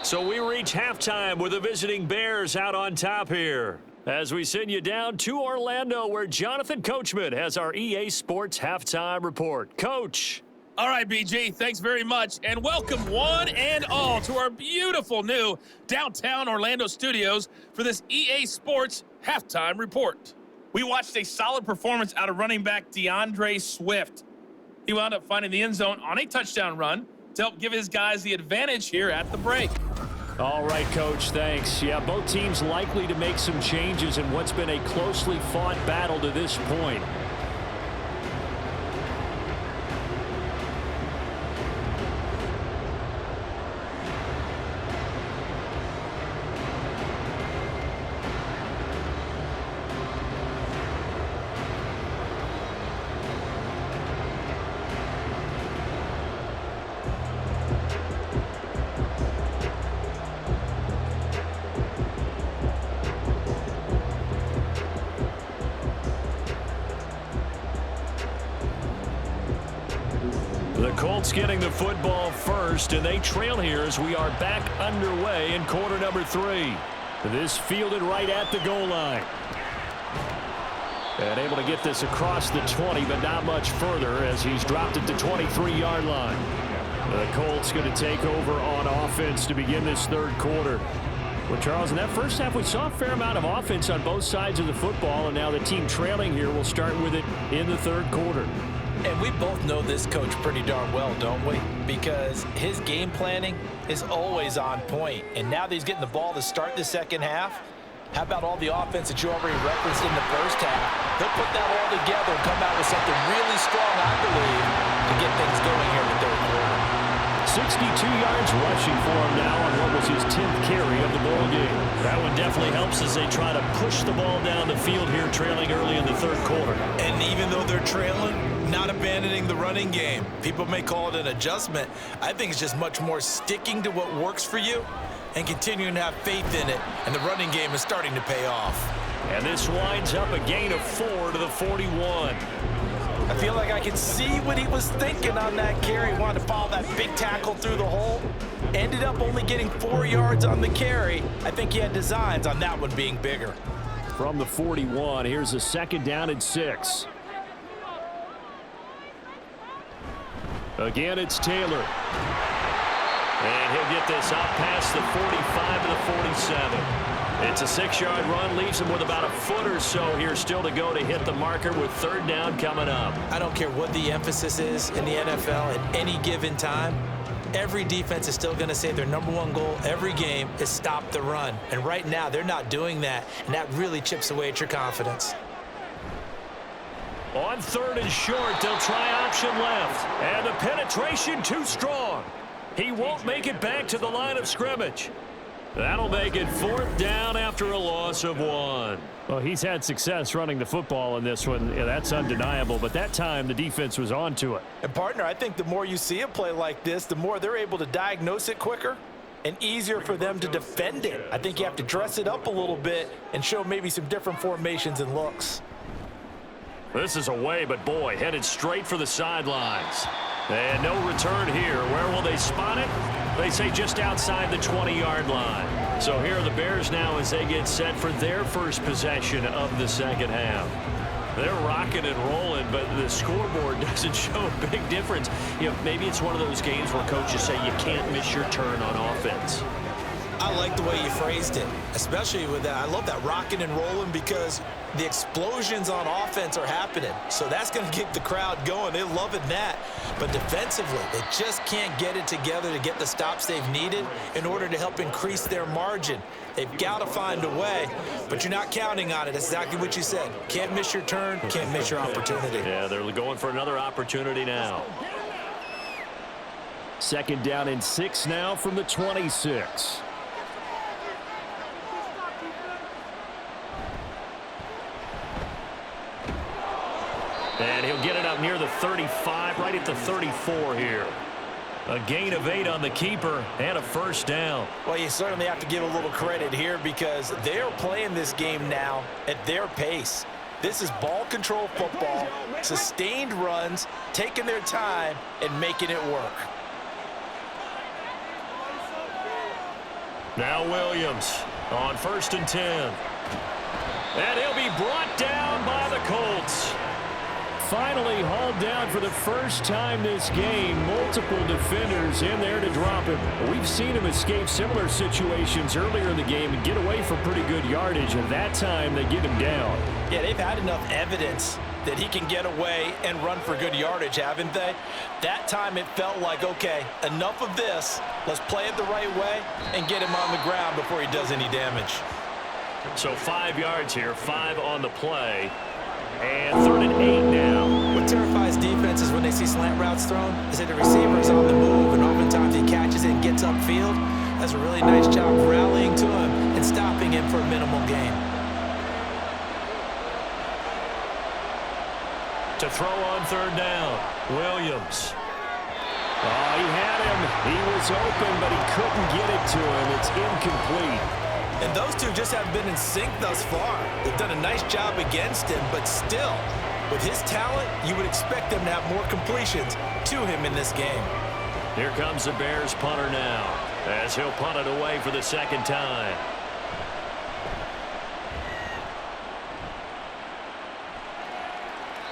So we reach halftime with the visiting Bears out on top here, as we send you down to Orlando, where Jonathan Coachman has our EA Sports Halftime Report. Coach. All right, BG, thanks very much, and welcome one and all to our beautiful new downtown Orlando studios for this EA Sports Halftime Report. We watched a solid performance out of running back DeAndre Swift. He wound up finding the end zone on a touchdown run to help give his guys the advantage here at the break. All right, Coach, thanks. Yeah, both teams likely to make some changes in what's been a closely fought battle to this point. Colts getting the football first, and they trail here as we are back underway in quarter number 3. This fielded right at the goal line. And able to get this across the 20, but not much further as he's dropped it to 23-yard line. The Colts going to take over on offense to begin this third quarter. Well, Charles, in that first half, we saw a fair amount of offense on both sides of the football, and now the team trailing here will start with it in the third quarter. And we both know this coach pretty darn well, don't we? Because his game planning is always on point. And now that he's getting the ball to start the second half, how about all the offense that you already referenced in the first half? He'll put that all together and come out with something really strong, I believe, to get things going here in the third quarter. 62 yards rushing for him now on what was his 10th carry of the ball game. That one definitely helps as they try to push the ball down the field here, trailing early in the third quarter. And even though they're trailing, not abandoning the running game. People may call it an adjustment. I think it's just much more sticking to what works for you and continuing to have faith in it, and the running game is starting to pay off. And this winds up a gain of 4 to the 41. I feel like I can see what he was thinking on that carry. He wanted to follow that big tackle through the hole. Ended up only getting 4 yards on the carry. I think he had designs on that one being bigger. From the 41, here's a second down and 6. Again, it's Taylor. And he'll get this up past the 45 to the 47. It's a 6-yard run, leaves him with about a foot or so here still to go to hit the marker with third down coming up. I don't care what the emphasis is in the NFL at any given time. Every defense is still going to say their #1 goal every game is stop the run. And right now, they're not doing that, and that really chips away at your confidence. On third and short, they'll try option left. And the penetration too strong. He won't make it back to the line of scrimmage. That'll make it 4th down after a loss of 1. Well, he's had success running the football in this one. Yeah, that's undeniable. But that time, the defense was onto it. And, partner, I think the more you see a play like this, the more they're able to diagnose it quicker and easier for them to defend it. I think you have to dress it up a little bit and show maybe some different formations and looks. This is away, but boy, headed straight for the sidelines. And no return here. Where will they spot it? They say just outside the 20-yard line. So here are the Bears now as they get set for their first possession of the second half. They're rocking and rolling, but the scoreboard doesn't show a big difference. You know, maybe it's one of those games where coaches say you can't miss your turn on offense. I like the way you phrased it, especially with that. I love that rocking and rolling because the explosions on offense are happening. So that's going to get the crowd going. They're loving that. But defensively, they just can't get it together to get the stops they've needed in order to help increase their margin. They've got to find a way, but you're not counting on it. That's exactly what you said. Can't miss your turn, can't miss your opportunity. Yeah, they're going for another opportunity now. Second down and 6 now from the 26. And he'll get it up near the 35, right at the 34 here. A gain of 8 on the keeper and a first down. Well, you certainly have to give a little credit here because they're playing this game now at their pace. This is ball control football, sustained runs, taking their time and making it work. Now Williams on 1st and 10. And he'll be brought down by the Colts. Finally hauled down for the first time this game. Multiple defenders in there to drop him. We've seen him escape similar situations earlier in the game and get away for pretty good yardage. And that time they get him down. Yeah, they've had enough evidence that he can get away and run for good yardage, haven't they? That time it felt like, okay, enough of this. Let's play it the right way and get him on the ground before he does any damage. So 5 yards here, 5 on the play. And 3rd and 8 now. What terrifies defenses when they see slant routes thrown is that the receiver is on the move, and oftentimes he catches it and gets upfield. Does a really nice job rallying to him and stopping him for a minimal gain. To throw on 3rd down, Williams. Oh, he had him. He was open, but he couldn't get it to him. It's incomplete. And those two just haven't been in sync thus far. They've done a nice job against him, but still, With his talent, you would expect them to have more completions to him in this game. Here comes the Bears punter now, as he'll punt it away for the second time.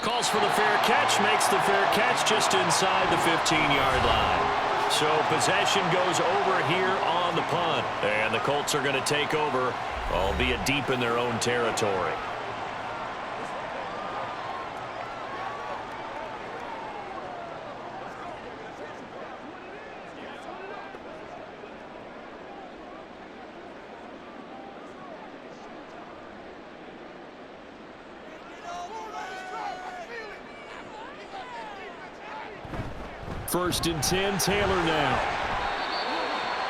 Calls for the fair catch, makes the fair catch just inside the 15-yard line. So possession goes over here on the punt, and the Colts are going to take over, albeit deep in their own territory. First and 10, Taylor now.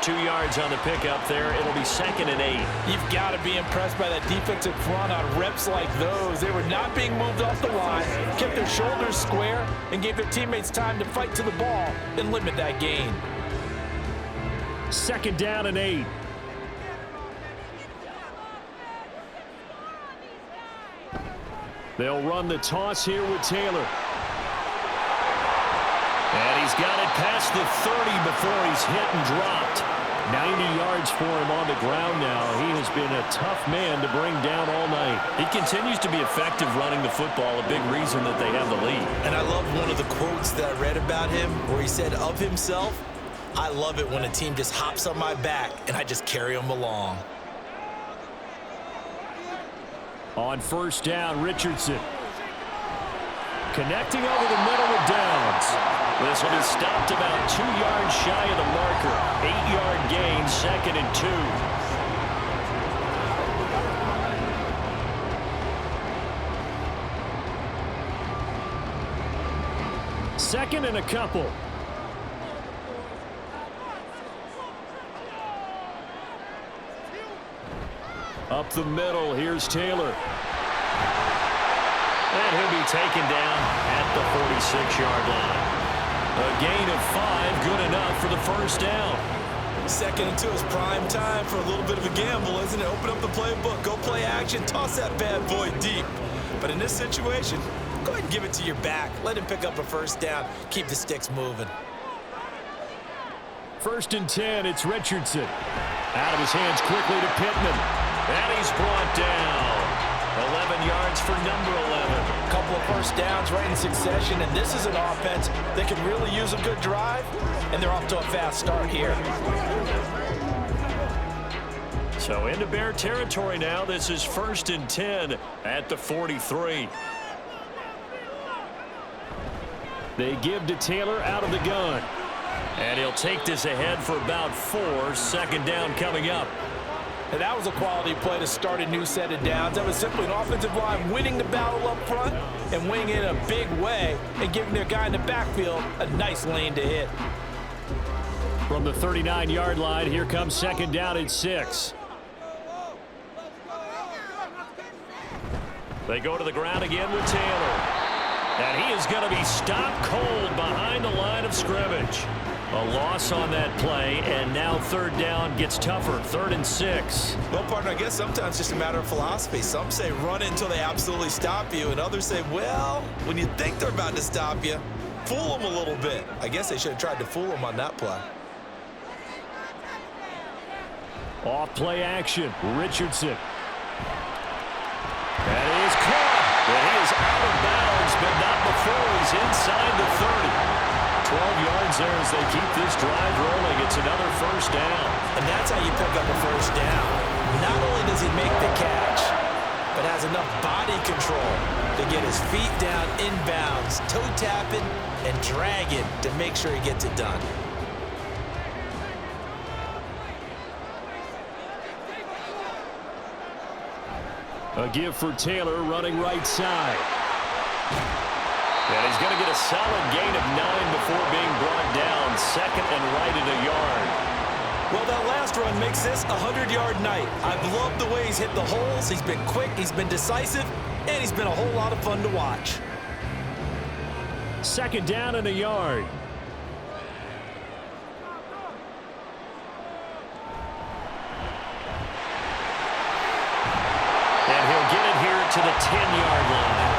2 yards on the pickup there. It'll be 2nd and 8. You've got to be impressed by that defensive front on reps like those. They were not being moved off the line, kept their shoulders square, and gave their teammates time to fight to the ball and limit that gain. 2nd down and 8. They'll run the toss here with Taylor. And he's got it past the 30 before he's hit and dropped. 90 yards for him on the ground now. He has been a tough man to bring down all night. He continues to be effective running the football, a big reason that they have the lead. And I love one of the quotes that I read about him where he said of himself, "I love it when a team just hops on my back and I just carry them along." On first down, Richardson. Connecting over the middle with Downs. This one is stopped about 2 yards shy of the marker. 8-yard gain, 2nd and 2. Second and a couple. Up the middle, here's Taylor. And he'll be taken down at the 46-yard line. A gain of 5, good enough for the first down. 2nd and 2 is prime time for a little bit of a gamble, isn't it? Open up the playbook, go play action, toss that bad boy deep. But in this situation, go ahead and give it to your back. Let him pick up a first down. Keep the sticks moving. 1st and 10, it's Richardson. Out of his hands quickly to Pittman. And he's brought down. 11 yards for number 11. A couple of first downs right in succession, and this is an offense that could really use a good drive, and they're off to a fast start here. So into Bear territory now. This is 1st and 10 at the 43. They give to Taylor out of the gun. And he'll take this ahead for about 4. 2nd down coming up. And that was a quality play to start a new set of downs. That was simply an offensive line winning the battle up front and winning it in a big way and giving their guy in the backfield a nice lane to hit. From the 39-yard line, here comes 2nd down and 6. They go to the ground again with Taylor. And he is going to be stopped cold behind the line of scrimmage. A loss on that play, and now 3rd down gets tougher. 3rd and 6. Well, partner, I guess sometimes it's just a matter of philosophy. Some say run it until they absolutely stop you, and others say, well, when you think they're about to stop you, fool them a little bit. I guess they should have tried to fool them on that play. Off play action, Richardson. And he is caught. And he is out of bounds, but not before he's inside the 30. 12 yards there as they keep this drive rolling. It's another first down. And that's how you pick up a first down. Not only does he make the catch, but has enough body control to get his feet down inbounds, toe tapping and dragging to make sure he gets it done. A give for Taylor running right side. And he's going to get a solid gain of 9 before being brought down. 2nd and right at a yard. Well, that last run makes this a 100-yard night. I've loved the way he's hit the holes. He's been quick, he's been decisive, and he's been a whole lot of fun to watch. 2nd down and a yard. And he'll get it here to the 10-yard line.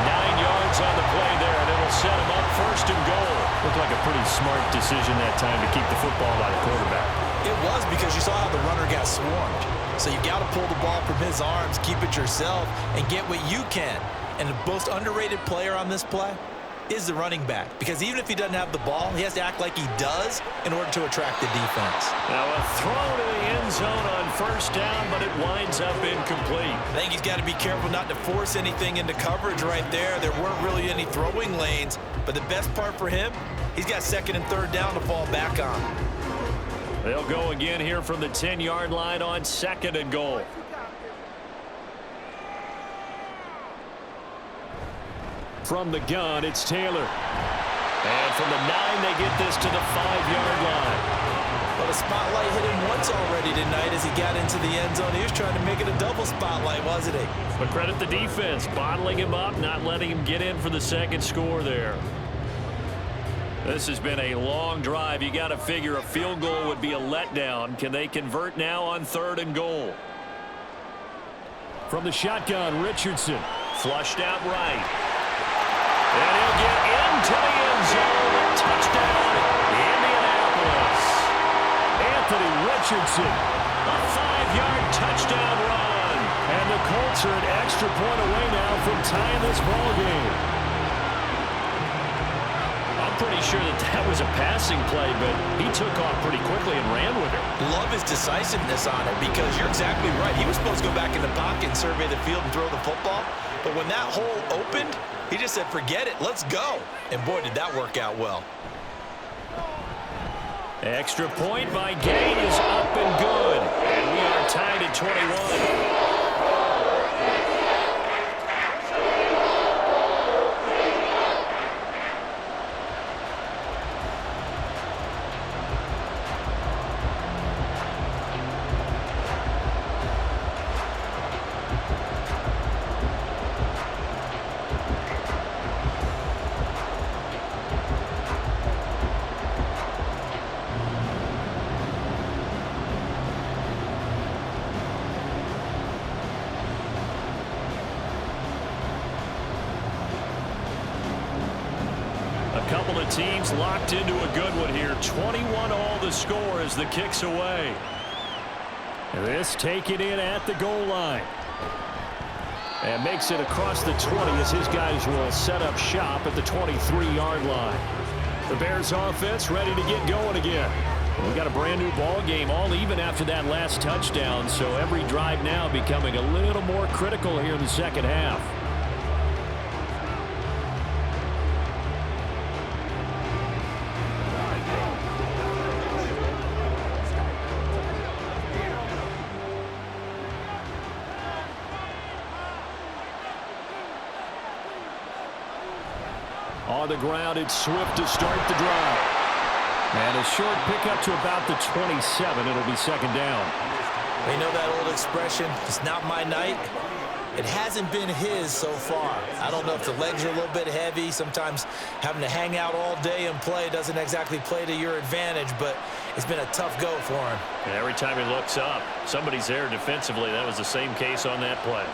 9 yards. yards on the play there, and it'll set him up 1st and goal. Looked like a pretty smart decision that time to keep the football by the quarterback. It was, because you saw how the runner got swarmed. So you got to pull the ball from his arms, keep it yourself, and get what you can. And the most underrated player on this play is the running back, because even if he doesn't have the ball, he has to act like he does in order to attract the defense. Now a throw to the end zone on 1st down, but it winds up incomplete. I think he's got to be careful not to force anything into coverage right there. There weren't really any throwing lanes, but the best part for him, he's got 2nd and 3rd down to fall back on. They'll go again here from the 10-yard line on 2nd and goal. From the gun, it's Taylor. And from the 9, they get this to the 5-yard line. Well, the spotlight hit him once already tonight as he got into the end zone. He was trying to make it a double spotlight, wasn't he? But credit the defense, bottling him up, not letting him get in for the 2nd score there. This has been a long drive. You got to figure a field goal would be a letdown. Can they convert now on 3rd and goal? From the shotgun, Richardson. Flushed out right. And he'll get into the end zone. Touchdown, Indianapolis. Anthony Richardson, a 5-yard touchdown run. And the Colts are an extra point away now from tying this ball game. I'm pretty sure that was a passing play, but he took off pretty quickly and ran with it. Love his decisiveness on it, because you're exactly right. He was supposed to go back in the pocket and survey the field and throw the football. But when that hole opened, he just said, forget it, let's go. And boy, did that work out well. Extra point by Gay is up and good. And we are tied at 21. Couple of teams locked into a good one here. 21 all the score as the kick's away. This taken in at the goal line. And makes it across the 20 as his guys will set up shop at the 23-yard line. The Bears offense ready to get going again. We got a brand new ball game, all even after that last touchdown. So every drive now becoming a little more critical here in the 2nd half. On the ground, it's Swift to start the drive. And a short pickup to about the 27. It'll be 2nd down. You know that old expression, it's not my night? It hasn't been his so far. I don't know if the legs are a little bit heavy. Sometimes having to hang out all day and play doesn't exactly play to your advantage, but it's been a tough go for him. And every time he looks up, somebody's there defensively. That was the same case on that play.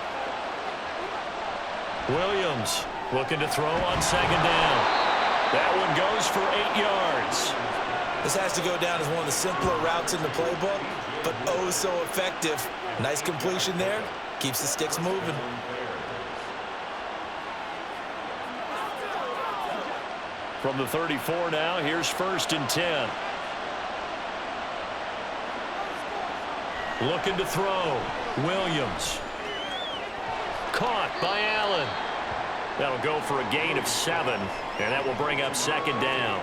Williams looking to throw on 2nd down. That one goes for 8 yards. This has to go down as one of the simpler routes in the playbook, but oh so effective. Nice completion there. Keeps the sticks moving. From the 34 now, here's 1st and 10. Looking to throw. Williams. Caught by Allen. That'll go for a gain of 7, and that will bring up 2nd down.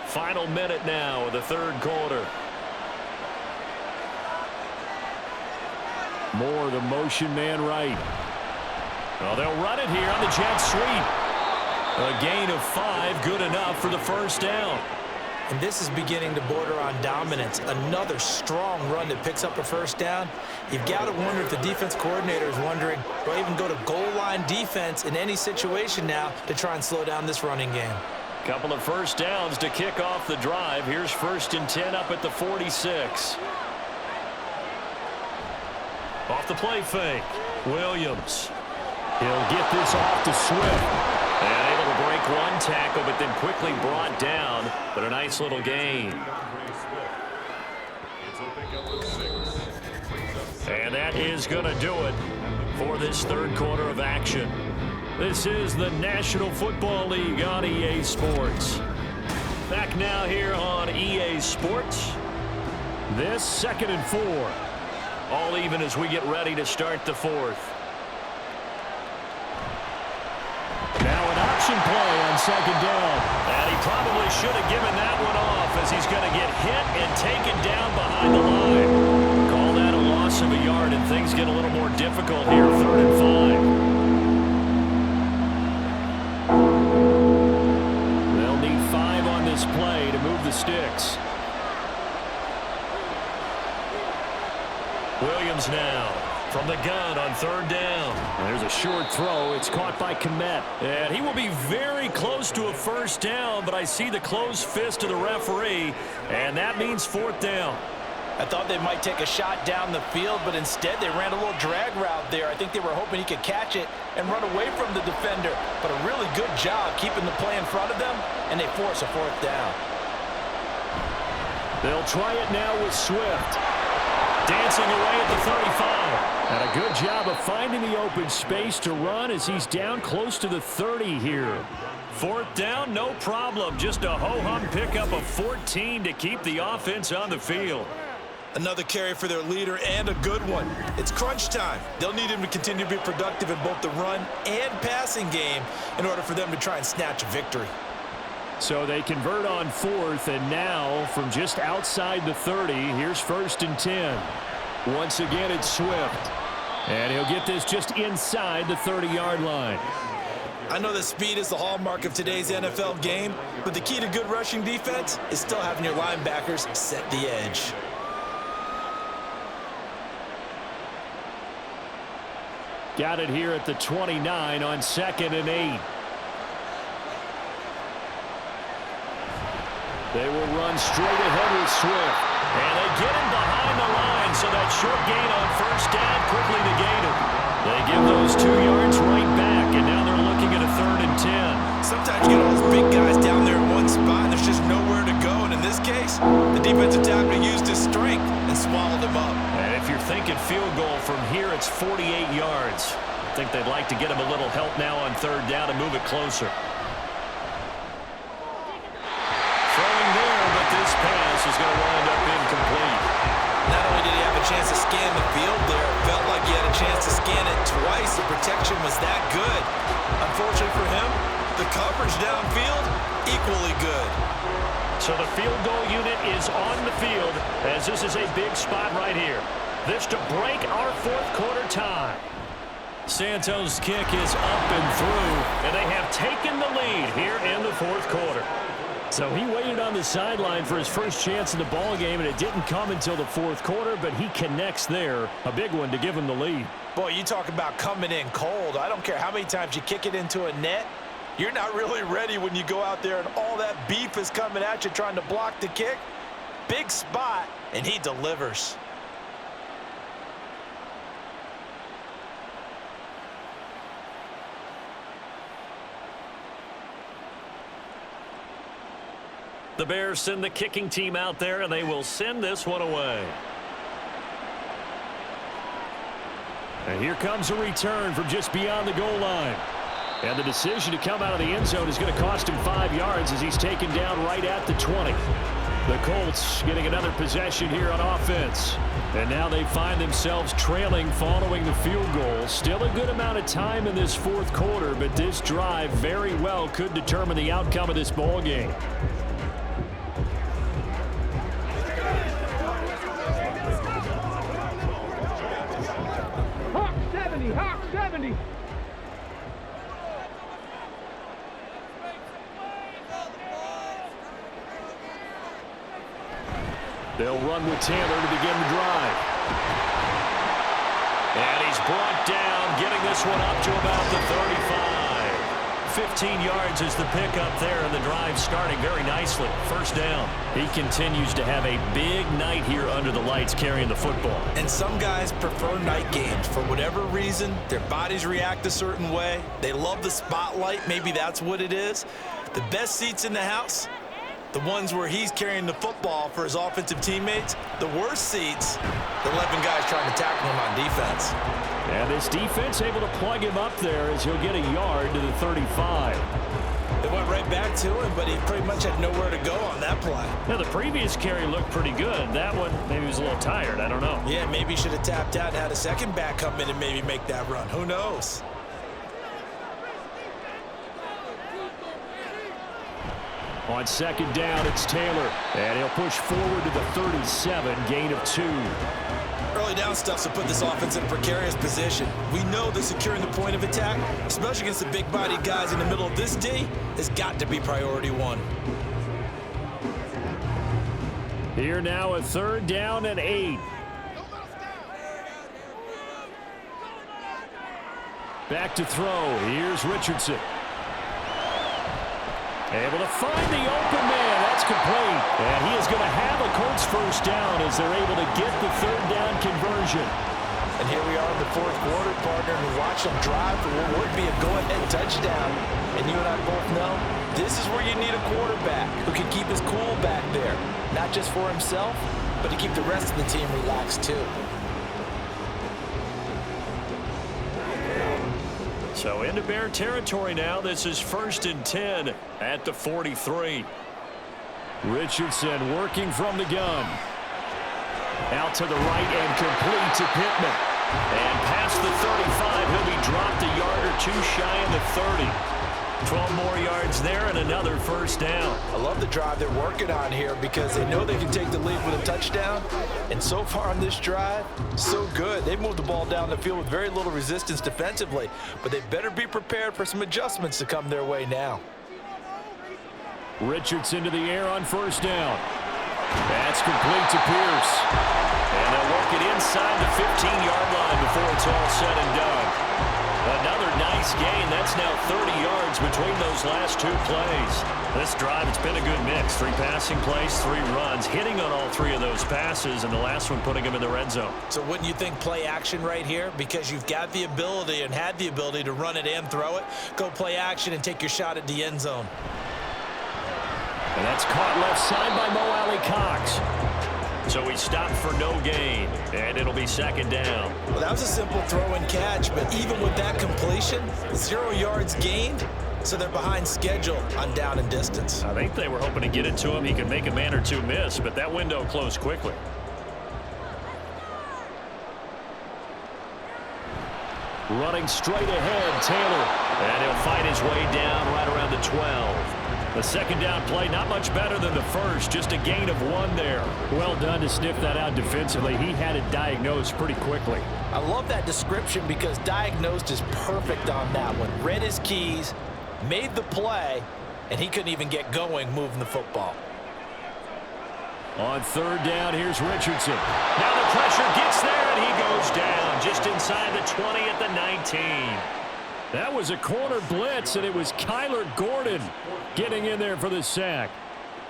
Final minute now of the 3rd quarter. More the motion man right. Well, they'll run it here on the jet sweep. A gain of 5, good enough for the 1st down. And this is beginning to border on dominance. Another strong run that picks up a 1st down. You've got to wonder if the defense coordinator is wondering, do I even go to goal line defense in any situation now to try and slow down this running game? Couple of first downs to kick off the drive. Here's 1st and 10 up at the 46. Off the play fake. Williams. He'll get this off to Swift. And able to break one tackle, but then quickly brought down. But a nice little gain. And that is going to do it for this third quarter of action. This is the National Football League on EA Sports. Back now here on EA Sports. This 2nd and 4. All even as we get ready to start the fourth. Now an option play on 2nd down. And he probably should have given that one off as he's going to get hit and taken down behind the line. Call that a loss of a yard, and things get a little more difficult here. 3rd and 5. They'll need 5 on this play to move the sticks. Williams now from the gun on 3rd down. There's a short throw. It's caught by Kmet. And he will be very close to a 1st down, but I see the closed fist of the referee, and that means 4th down. I thought they might take a shot down the field, but instead they ran a little drag route there. I think they were hoping he could catch it and run away from the defender. But a really good job keeping the play in front of them, and they force a 4th down. They'll try it now with Swift. Dancing away at the 35. And a good job of finding the open space to run as he's down close to the 30 here. 4th down, no problem. Just a ho-hum pickup of 14 to keep the offense on the field. Another carry for their leader, and a good one. It's crunch time. They'll need him to continue to be productive in both the run and passing game in order for them to try and snatch a victory. So they convert on 4th, and now from just outside the 30, here's 1st and 10. Once again, it's Swift. And he'll get this just inside the 30-yard line. I know that speed is the hallmark of today's NFL game, but the key to good rushing defense is still having your linebackers set the edge. Got it here at the 29 on 2nd and 8. They will run straight ahead with Swift. And they get him behind the line, so that short gain on 1st down quickly negated. They give those 2 yards right back, and now they're looking at a 3rd and 10. Sometimes you get all those big guys down there in one spot, and there's just nowhere to go. And in this case, the defensive tackle used his strength and swallowed him up. And if you're thinking field goal from here, it's 48 yards. I think they'd like to get him a little help now on 3rd down to move it closer. Throwing there, but this pass is going to wind up incomplete. Not only did he have a chance to scan the field there, it felt like he had a chance to scan it twice. The protection was that good. Unfortunately for him, the coverage downfield, equally good. So the field goal unit is on the field as this is a big spot right here. This to break our 4th quarter tie. Santos' kick is up and through, and they have taken the lead here in the 4th quarter. So he waited on the sideline for his first chance in the ball game, and it didn't come until the 4th quarter, but he connects there. A big one to give him the lead. Boy, you talk about coming in cold. I don't care how many times you kick it into a net. You're not really ready when you go out there and all that beef is coming at you trying to block the kick. Big spot, and he delivers. The Bears send the kicking team out there, and they will send this one away. And here comes a return from just beyond the goal line. And the decision to come out of the end zone is going to cost him 5 yards as he's taken down right at the 20. The Colts getting another possession here on offense. And now they find themselves trailing following the field goal. Still a good amount of time in this 4th quarter, but this drive very well could determine the outcome of this ball game. Hawk 70. They'll run with Taylor to begin the drive. And he's brought down, getting this one up to about the 35. 15 yards is the pickup there, and the drive starting very nicely. First down. He continues to have a big night here under the lights carrying the football. And some guys prefer night games. For whatever reason, their bodies react a certain way. They love the spotlight. Maybe that's what it is. The best seats in the house, the ones where he's carrying the football for his offensive teammates. The worst seats, the 11 guys trying to tackle him on defense. And this defense able to plug him up there as he'll get a yard to the 35. They went right back to him, but he pretty much had nowhere to go on that play. Now, the previous carry looked pretty good. That one, maybe he was a little tired. I don't know. Yeah, maybe he should have tapped out and had a second back come in and maybe make that run. Who knows? On second down, it's Taylor. And he'll push forward to the 37, gain of 2. Early down stuff to put this offense in a precarious position. We know that securing the point of attack, especially against the big-bodied guys in the middle of this D, has got to be priority 1. Here now a 3rd down and 8. Back to throw. Here's Richardson. Able to find the open man. That's complete. And he is going to have a Colts first down as they're able to get the 3rd down conversion. And here we are in the 4th quarter, partner, and we watch them drive for what would be a go-ahead touchdown. And you and I both know this is where you need a quarterback who can keep his cool back there. Not just for himself, but to keep the rest of the team relaxed too. So into Bear territory now. This is 1st and 10 at the 43. Richardson working from the gun. Out to the right and complete to Pittman. And past the 35, he'll be dropped a yard or 2 shy of the 30. 12 more yards there and another first down. I love the drive they're working on here because they know they can take the lead with a touchdown. And so far on this drive, so good. They moved the ball down the field with very little resistance defensively, but they better be prepared for some adjustments to come their way now. Richardson to the air on first down. That's complete to Pierce. And they'll work it inside the 15-yard line before it's all said and done. Another nice gain. That's now 30 yards between those last 2 plays. This drive, it's been a good mix. 3 passing plays, 3 runs, hitting on all 3 of those passes, and the last one putting him in the red zone. So wouldn't you think play action right here? Because you've got the ability and had the ability to run it and throw it. Go play action and take your shot at the end zone. And that's caught left side by Mo Alley Cox. So he stopped for no gain, and it'll be 2nd down. Well, that was a simple throw and catch, but even with that completion, 0 yards gained, so they're behind schedule on down and distance. I think they were hoping to get it to him. He could make a man or 2 miss, but that window closed quickly. Running straight ahead, Taylor. And he'll fight his way down right around the 12. The 2nd down play, not much better than the first, just a gain of 1 there. Well done to sniff that out defensively. He had it diagnosed pretty quickly. I love that description because diagnosed is perfect on that one. Read his keys, made the play, and he couldn't even get going moving the football. On 3rd down, here's Richardson. Now the pressure gets there, and he goes down just inside the 20 at the 19. That was a corner blitz, and it was Kyler Gordon getting in there for the sack.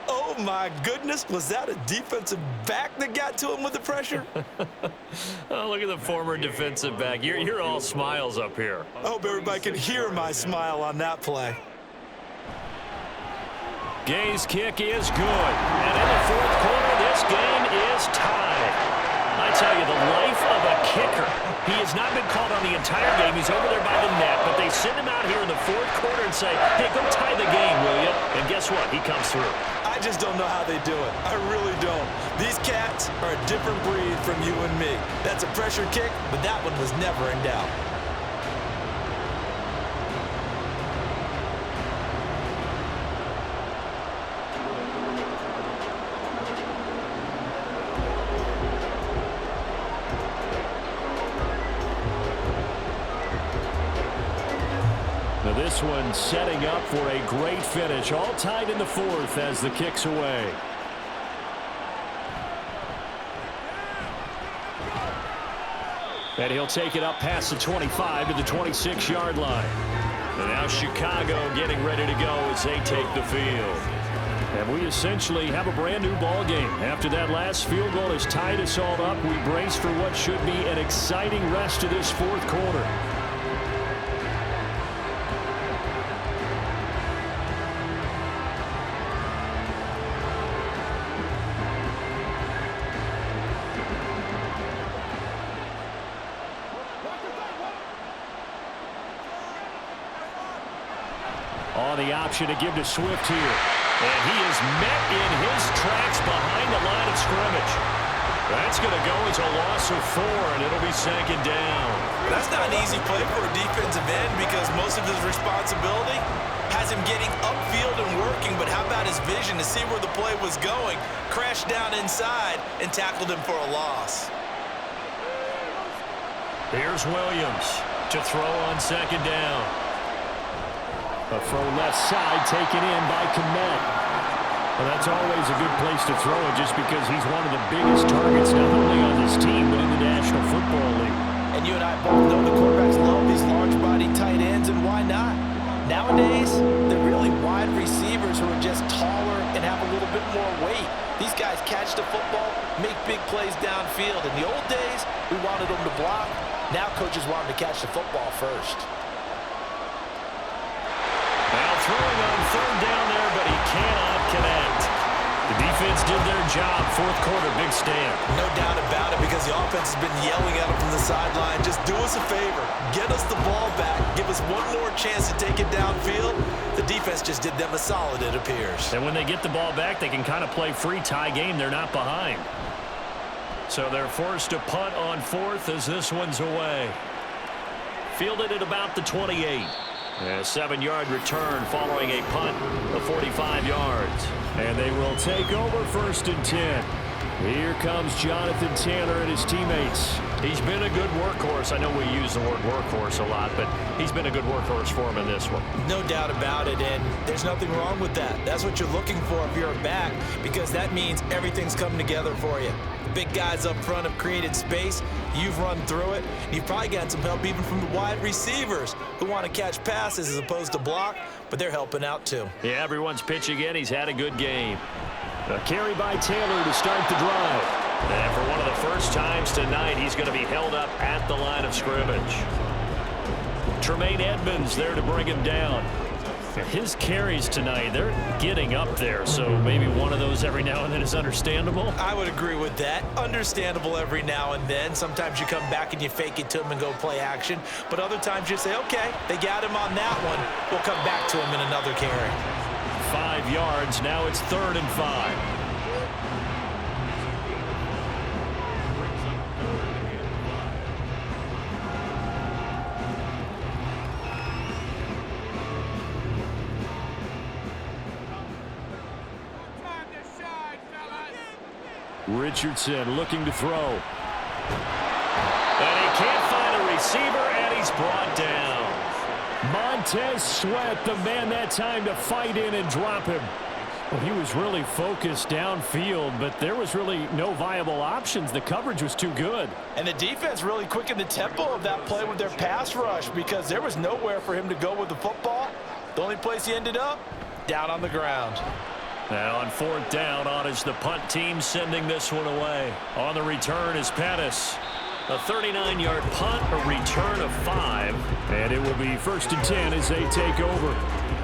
Oh, my goodness. Was that a defensive back that got to him with the pressure? Oh, look at the former defensive back. You're all smiles up here. I hope everybody can hear my smile on that play. Gay's kick is good. And in the 4th quarter, this game is tied. I tell you, the life of a kicker. He has not been called on the entire game. He's over there by the net, but they send him out here in the 4th quarter and say, hey, go tie the game, will you? And guess what? He comes through. I just don't know how they do it. I really don't. These cats are a different breed from you and me. That's a pressure kick, but that one was never in doubt. Now this one setting up for a great finish. All tied in the 4th as the kick's away. And he'll take it up past the 25 to the 26-yard line. And now Chicago getting ready to go as they take the field. And we essentially have a brand new ball game. After that last field goal has tied us all up, we brace for what should be an exciting rest of this fourth quarter. On the option to give to Swift here. And he is met in his tracks behind the line of scrimmage. That's going to go as a loss of 4, and it'll be second down. That's not an easy play for a defensive end because most of his responsibility has him getting upfield and working, but how about his vision to see where the play was going, crashed down inside, and tackled him for a loss. Here's Williams to throw on second down. A throw left side taken in by Kmet. Well, that's always a good place to throw it just because he's one of the biggest targets not only on this team but in the National Football League. And you and I both know the quarterbacks love these large-body tight ends, and why not? Nowadays, they're really wide receivers who are just taller and have a little bit more weight. These guys catch the football, make big plays downfield. In the old days, we wanted them to block. Now coaches want them to catch the football first. Now throwing on third down there, but he cannot connect. The defense did their job. Fourth quarter, big stand. No doubt about it because the offense has been yelling at him from the sideline. Just do us a favor. Get us the ball back. Give us one more chance to take it downfield. The defense just did them a solid, it appears. And when they get the ball back, they can kind of play free tie game. They're not behind. So they're forced to punt on fourth as this one's away. Fielded at about the 28. A 7-yard return following a punt of 45 yards. And they will take over first and 10. Here comes Jonathan Taylor and his teammates. He's been a good workhorse. I know we use the word workhorse a lot, but he's been a good workhorse for him in this one. No doubt about it, and there's nothing wrong with that. That's what you're looking for if you're a back, because that means everything's coming together for you. The big guys up front have created space. You've run through it. You've probably gotten some help even from the wide receivers who want to catch passes as opposed to block, but they're helping out too. Yeah, everyone's pitching in. He's had a good game. A carry by Taylor to start the drive. And for one of the first times tonight, he's going to be held up at the line of scrimmage. Tremaine Edmonds there to bring him down. His carries tonight, they're getting up there, so maybe one of those every now and then is understandable. I would agree with that. Understandable every now and then. Sometimes you come back and you fake it to him and go play action. But other times you say, okay, they got him on that one. We'll come back to him in another carry. 5 yards. Now it's 3rd and 5. Richardson looking to throw. And he can't find a receiver, and he's brought down. Montez Sweat, the man that time to fight in and drop him. Well, he was really focused downfield, but there was really no viable options. The coverage was too good. And the defense really quickened the tempo of that play with their pass rush because there was nowhere for him to go with the football. The only place he ended up, down on the ground. Now on 4th down, on is the punt team sending this one away. On the return is Pettis. A 39-yard punt, a return of 5. And it will be 1st and 10 as they take over.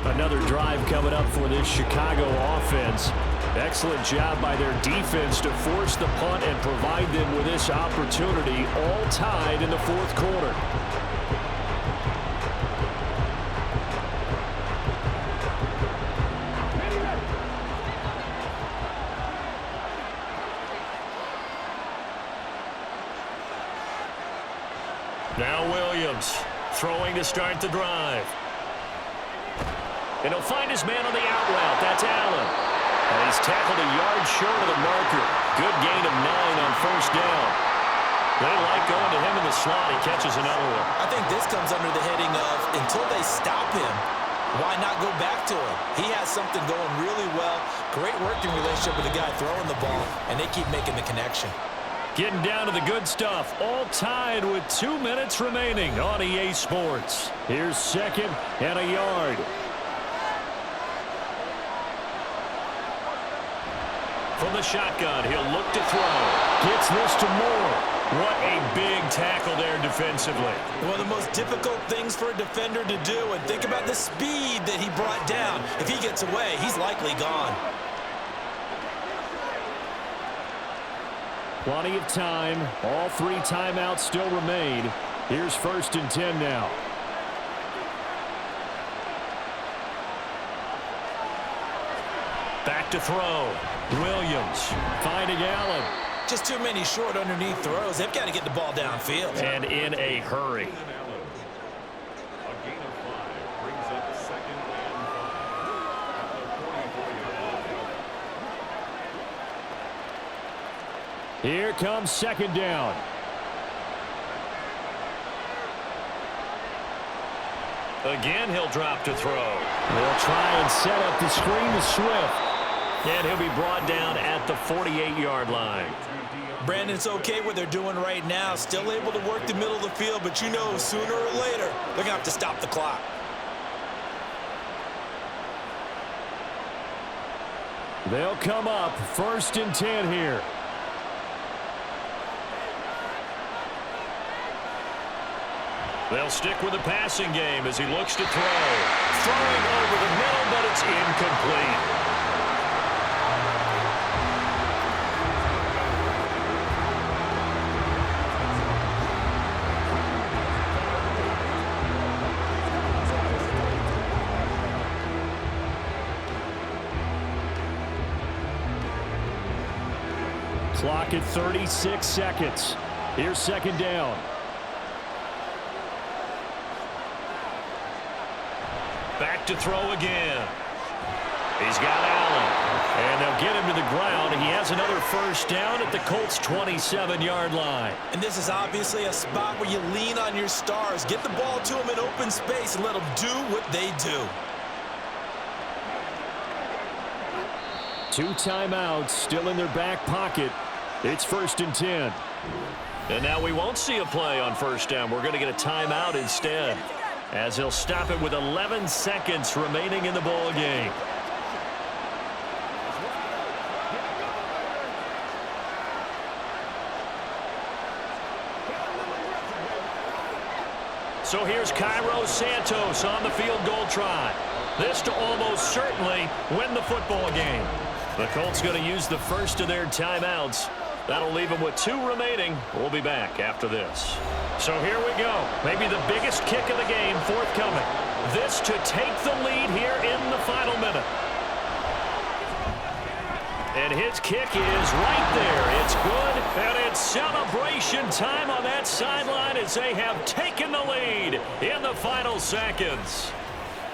Another drive coming up for this Chicago offense. Excellent job by their defense to force the punt and provide them with this opportunity, all tied in the 4th quarter. Now Williams throwing to start the drive. And he'll find his man on the out route. That's Allen. And he's tackled a yard short of the marker. Good gain of 9 on 1st down. They like going to him in the slot. He catches another one. I think this comes under the heading of until they stop him, why not go back to him? He has something going really well. Great working relationship with the guy throwing the ball, and they keep making the connection. Getting down to the good stuff. All tied with 2 minutes remaining on EA Sports. Here's 2nd and a yard. From the shotgun, he'll look to throw. Gets this to Moore. What a big tackle there defensively. One of the most difficult things for a defender to do, and think about the speed that he brought down. If he gets away, he's likely gone. Plenty of time. All 3 timeouts still remain. Here's 1st and 10 now. Back to throw. Williams finding Allen. Just too many short underneath throws. They've got to get the ball downfield. And in a hurry. Here comes 2nd down. Again, he'll drop to throw. They'll try and set up the screen to Swift. And he'll be brought down at the 48-yard line. Brandon, it's okay what they're doing right now. Still able to work the middle of the field, but you know sooner or later they're going to have to stop the clock. They'll come up 1st and 10 here. They'll stick with the passing game as he looks to throw. Throwing over the middle, but it's incomplete. Clock at 36 seconds. Here's 2nd down. Back to throw again. He's got Allen. And they'll get him to the ground. He has another 1st down at the Colts' 27-yard line. And this is obviously a spot where you lean on your stars. Get the ball to them in open space and let them do what they do. 2 timeouts still in their back pocket. It's 1st and 10. And now we won't see a play on 1st down. We're going to get a timeout instead, as he'll stop it with 11 seconds remaining in the ball game. So here's Cairo Santos on the field goal try. This to almost certainly win the football game. The Colts going to use the first of their timeouts. That'll leave them with 2 remaining. We'll be back after this. So here we go. Maybe the biggest kick of the game forthcoming. This to take the lead here in the final minute. And his kick is right there. It's good, and it's celebration time on that sideline as they have taken the lead in the final seconds.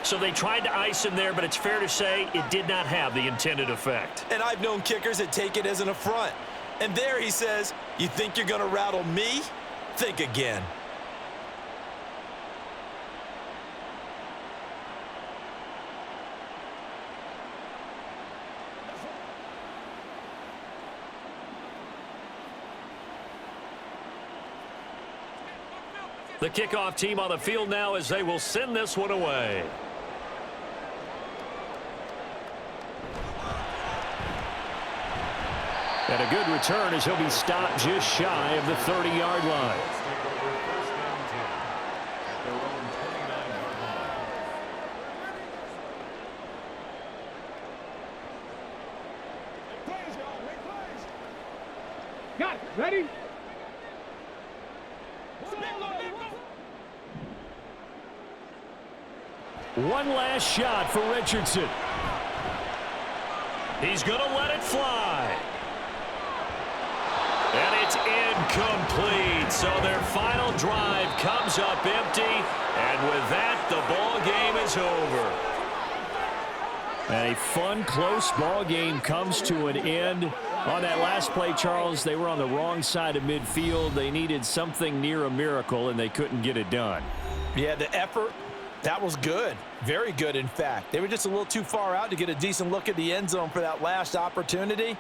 So they tried to ice him there, but it's fair to say it did not have the intended effect. And I've known kickers that take it as an affront. And there he says, you think you're going to rattle me? Think again. The kickoff team on the field now as they will send this one away. And a good return as he'll be stopped just shy of the 30-yard line. Got it. Ready? One last shot for Richardson. He's going to let it fly. And it's incomplete. So their final drive comes up empty. And with that, the ball game is over. And a fun, close ball game comes to an end. On that last play, Charles, they were on the wrong side of midfield. They needed something near a miracle, and they couldn't get it done. Yeah, the effort, that was good. Very good, in fact. They were just a little too far out to get a decent look at the end zone for that last opportunity.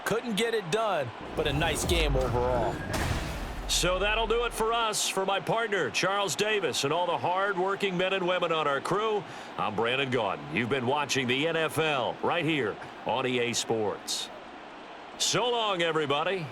Couldn't get it done, but a nice game overall. So that'll do it for us. For my partner, Charles Davis, and all the hard-working men and women on our crew, I'm Brandon Gaudin. You've been watching the NFL right here on EA Sports. So long, everybody.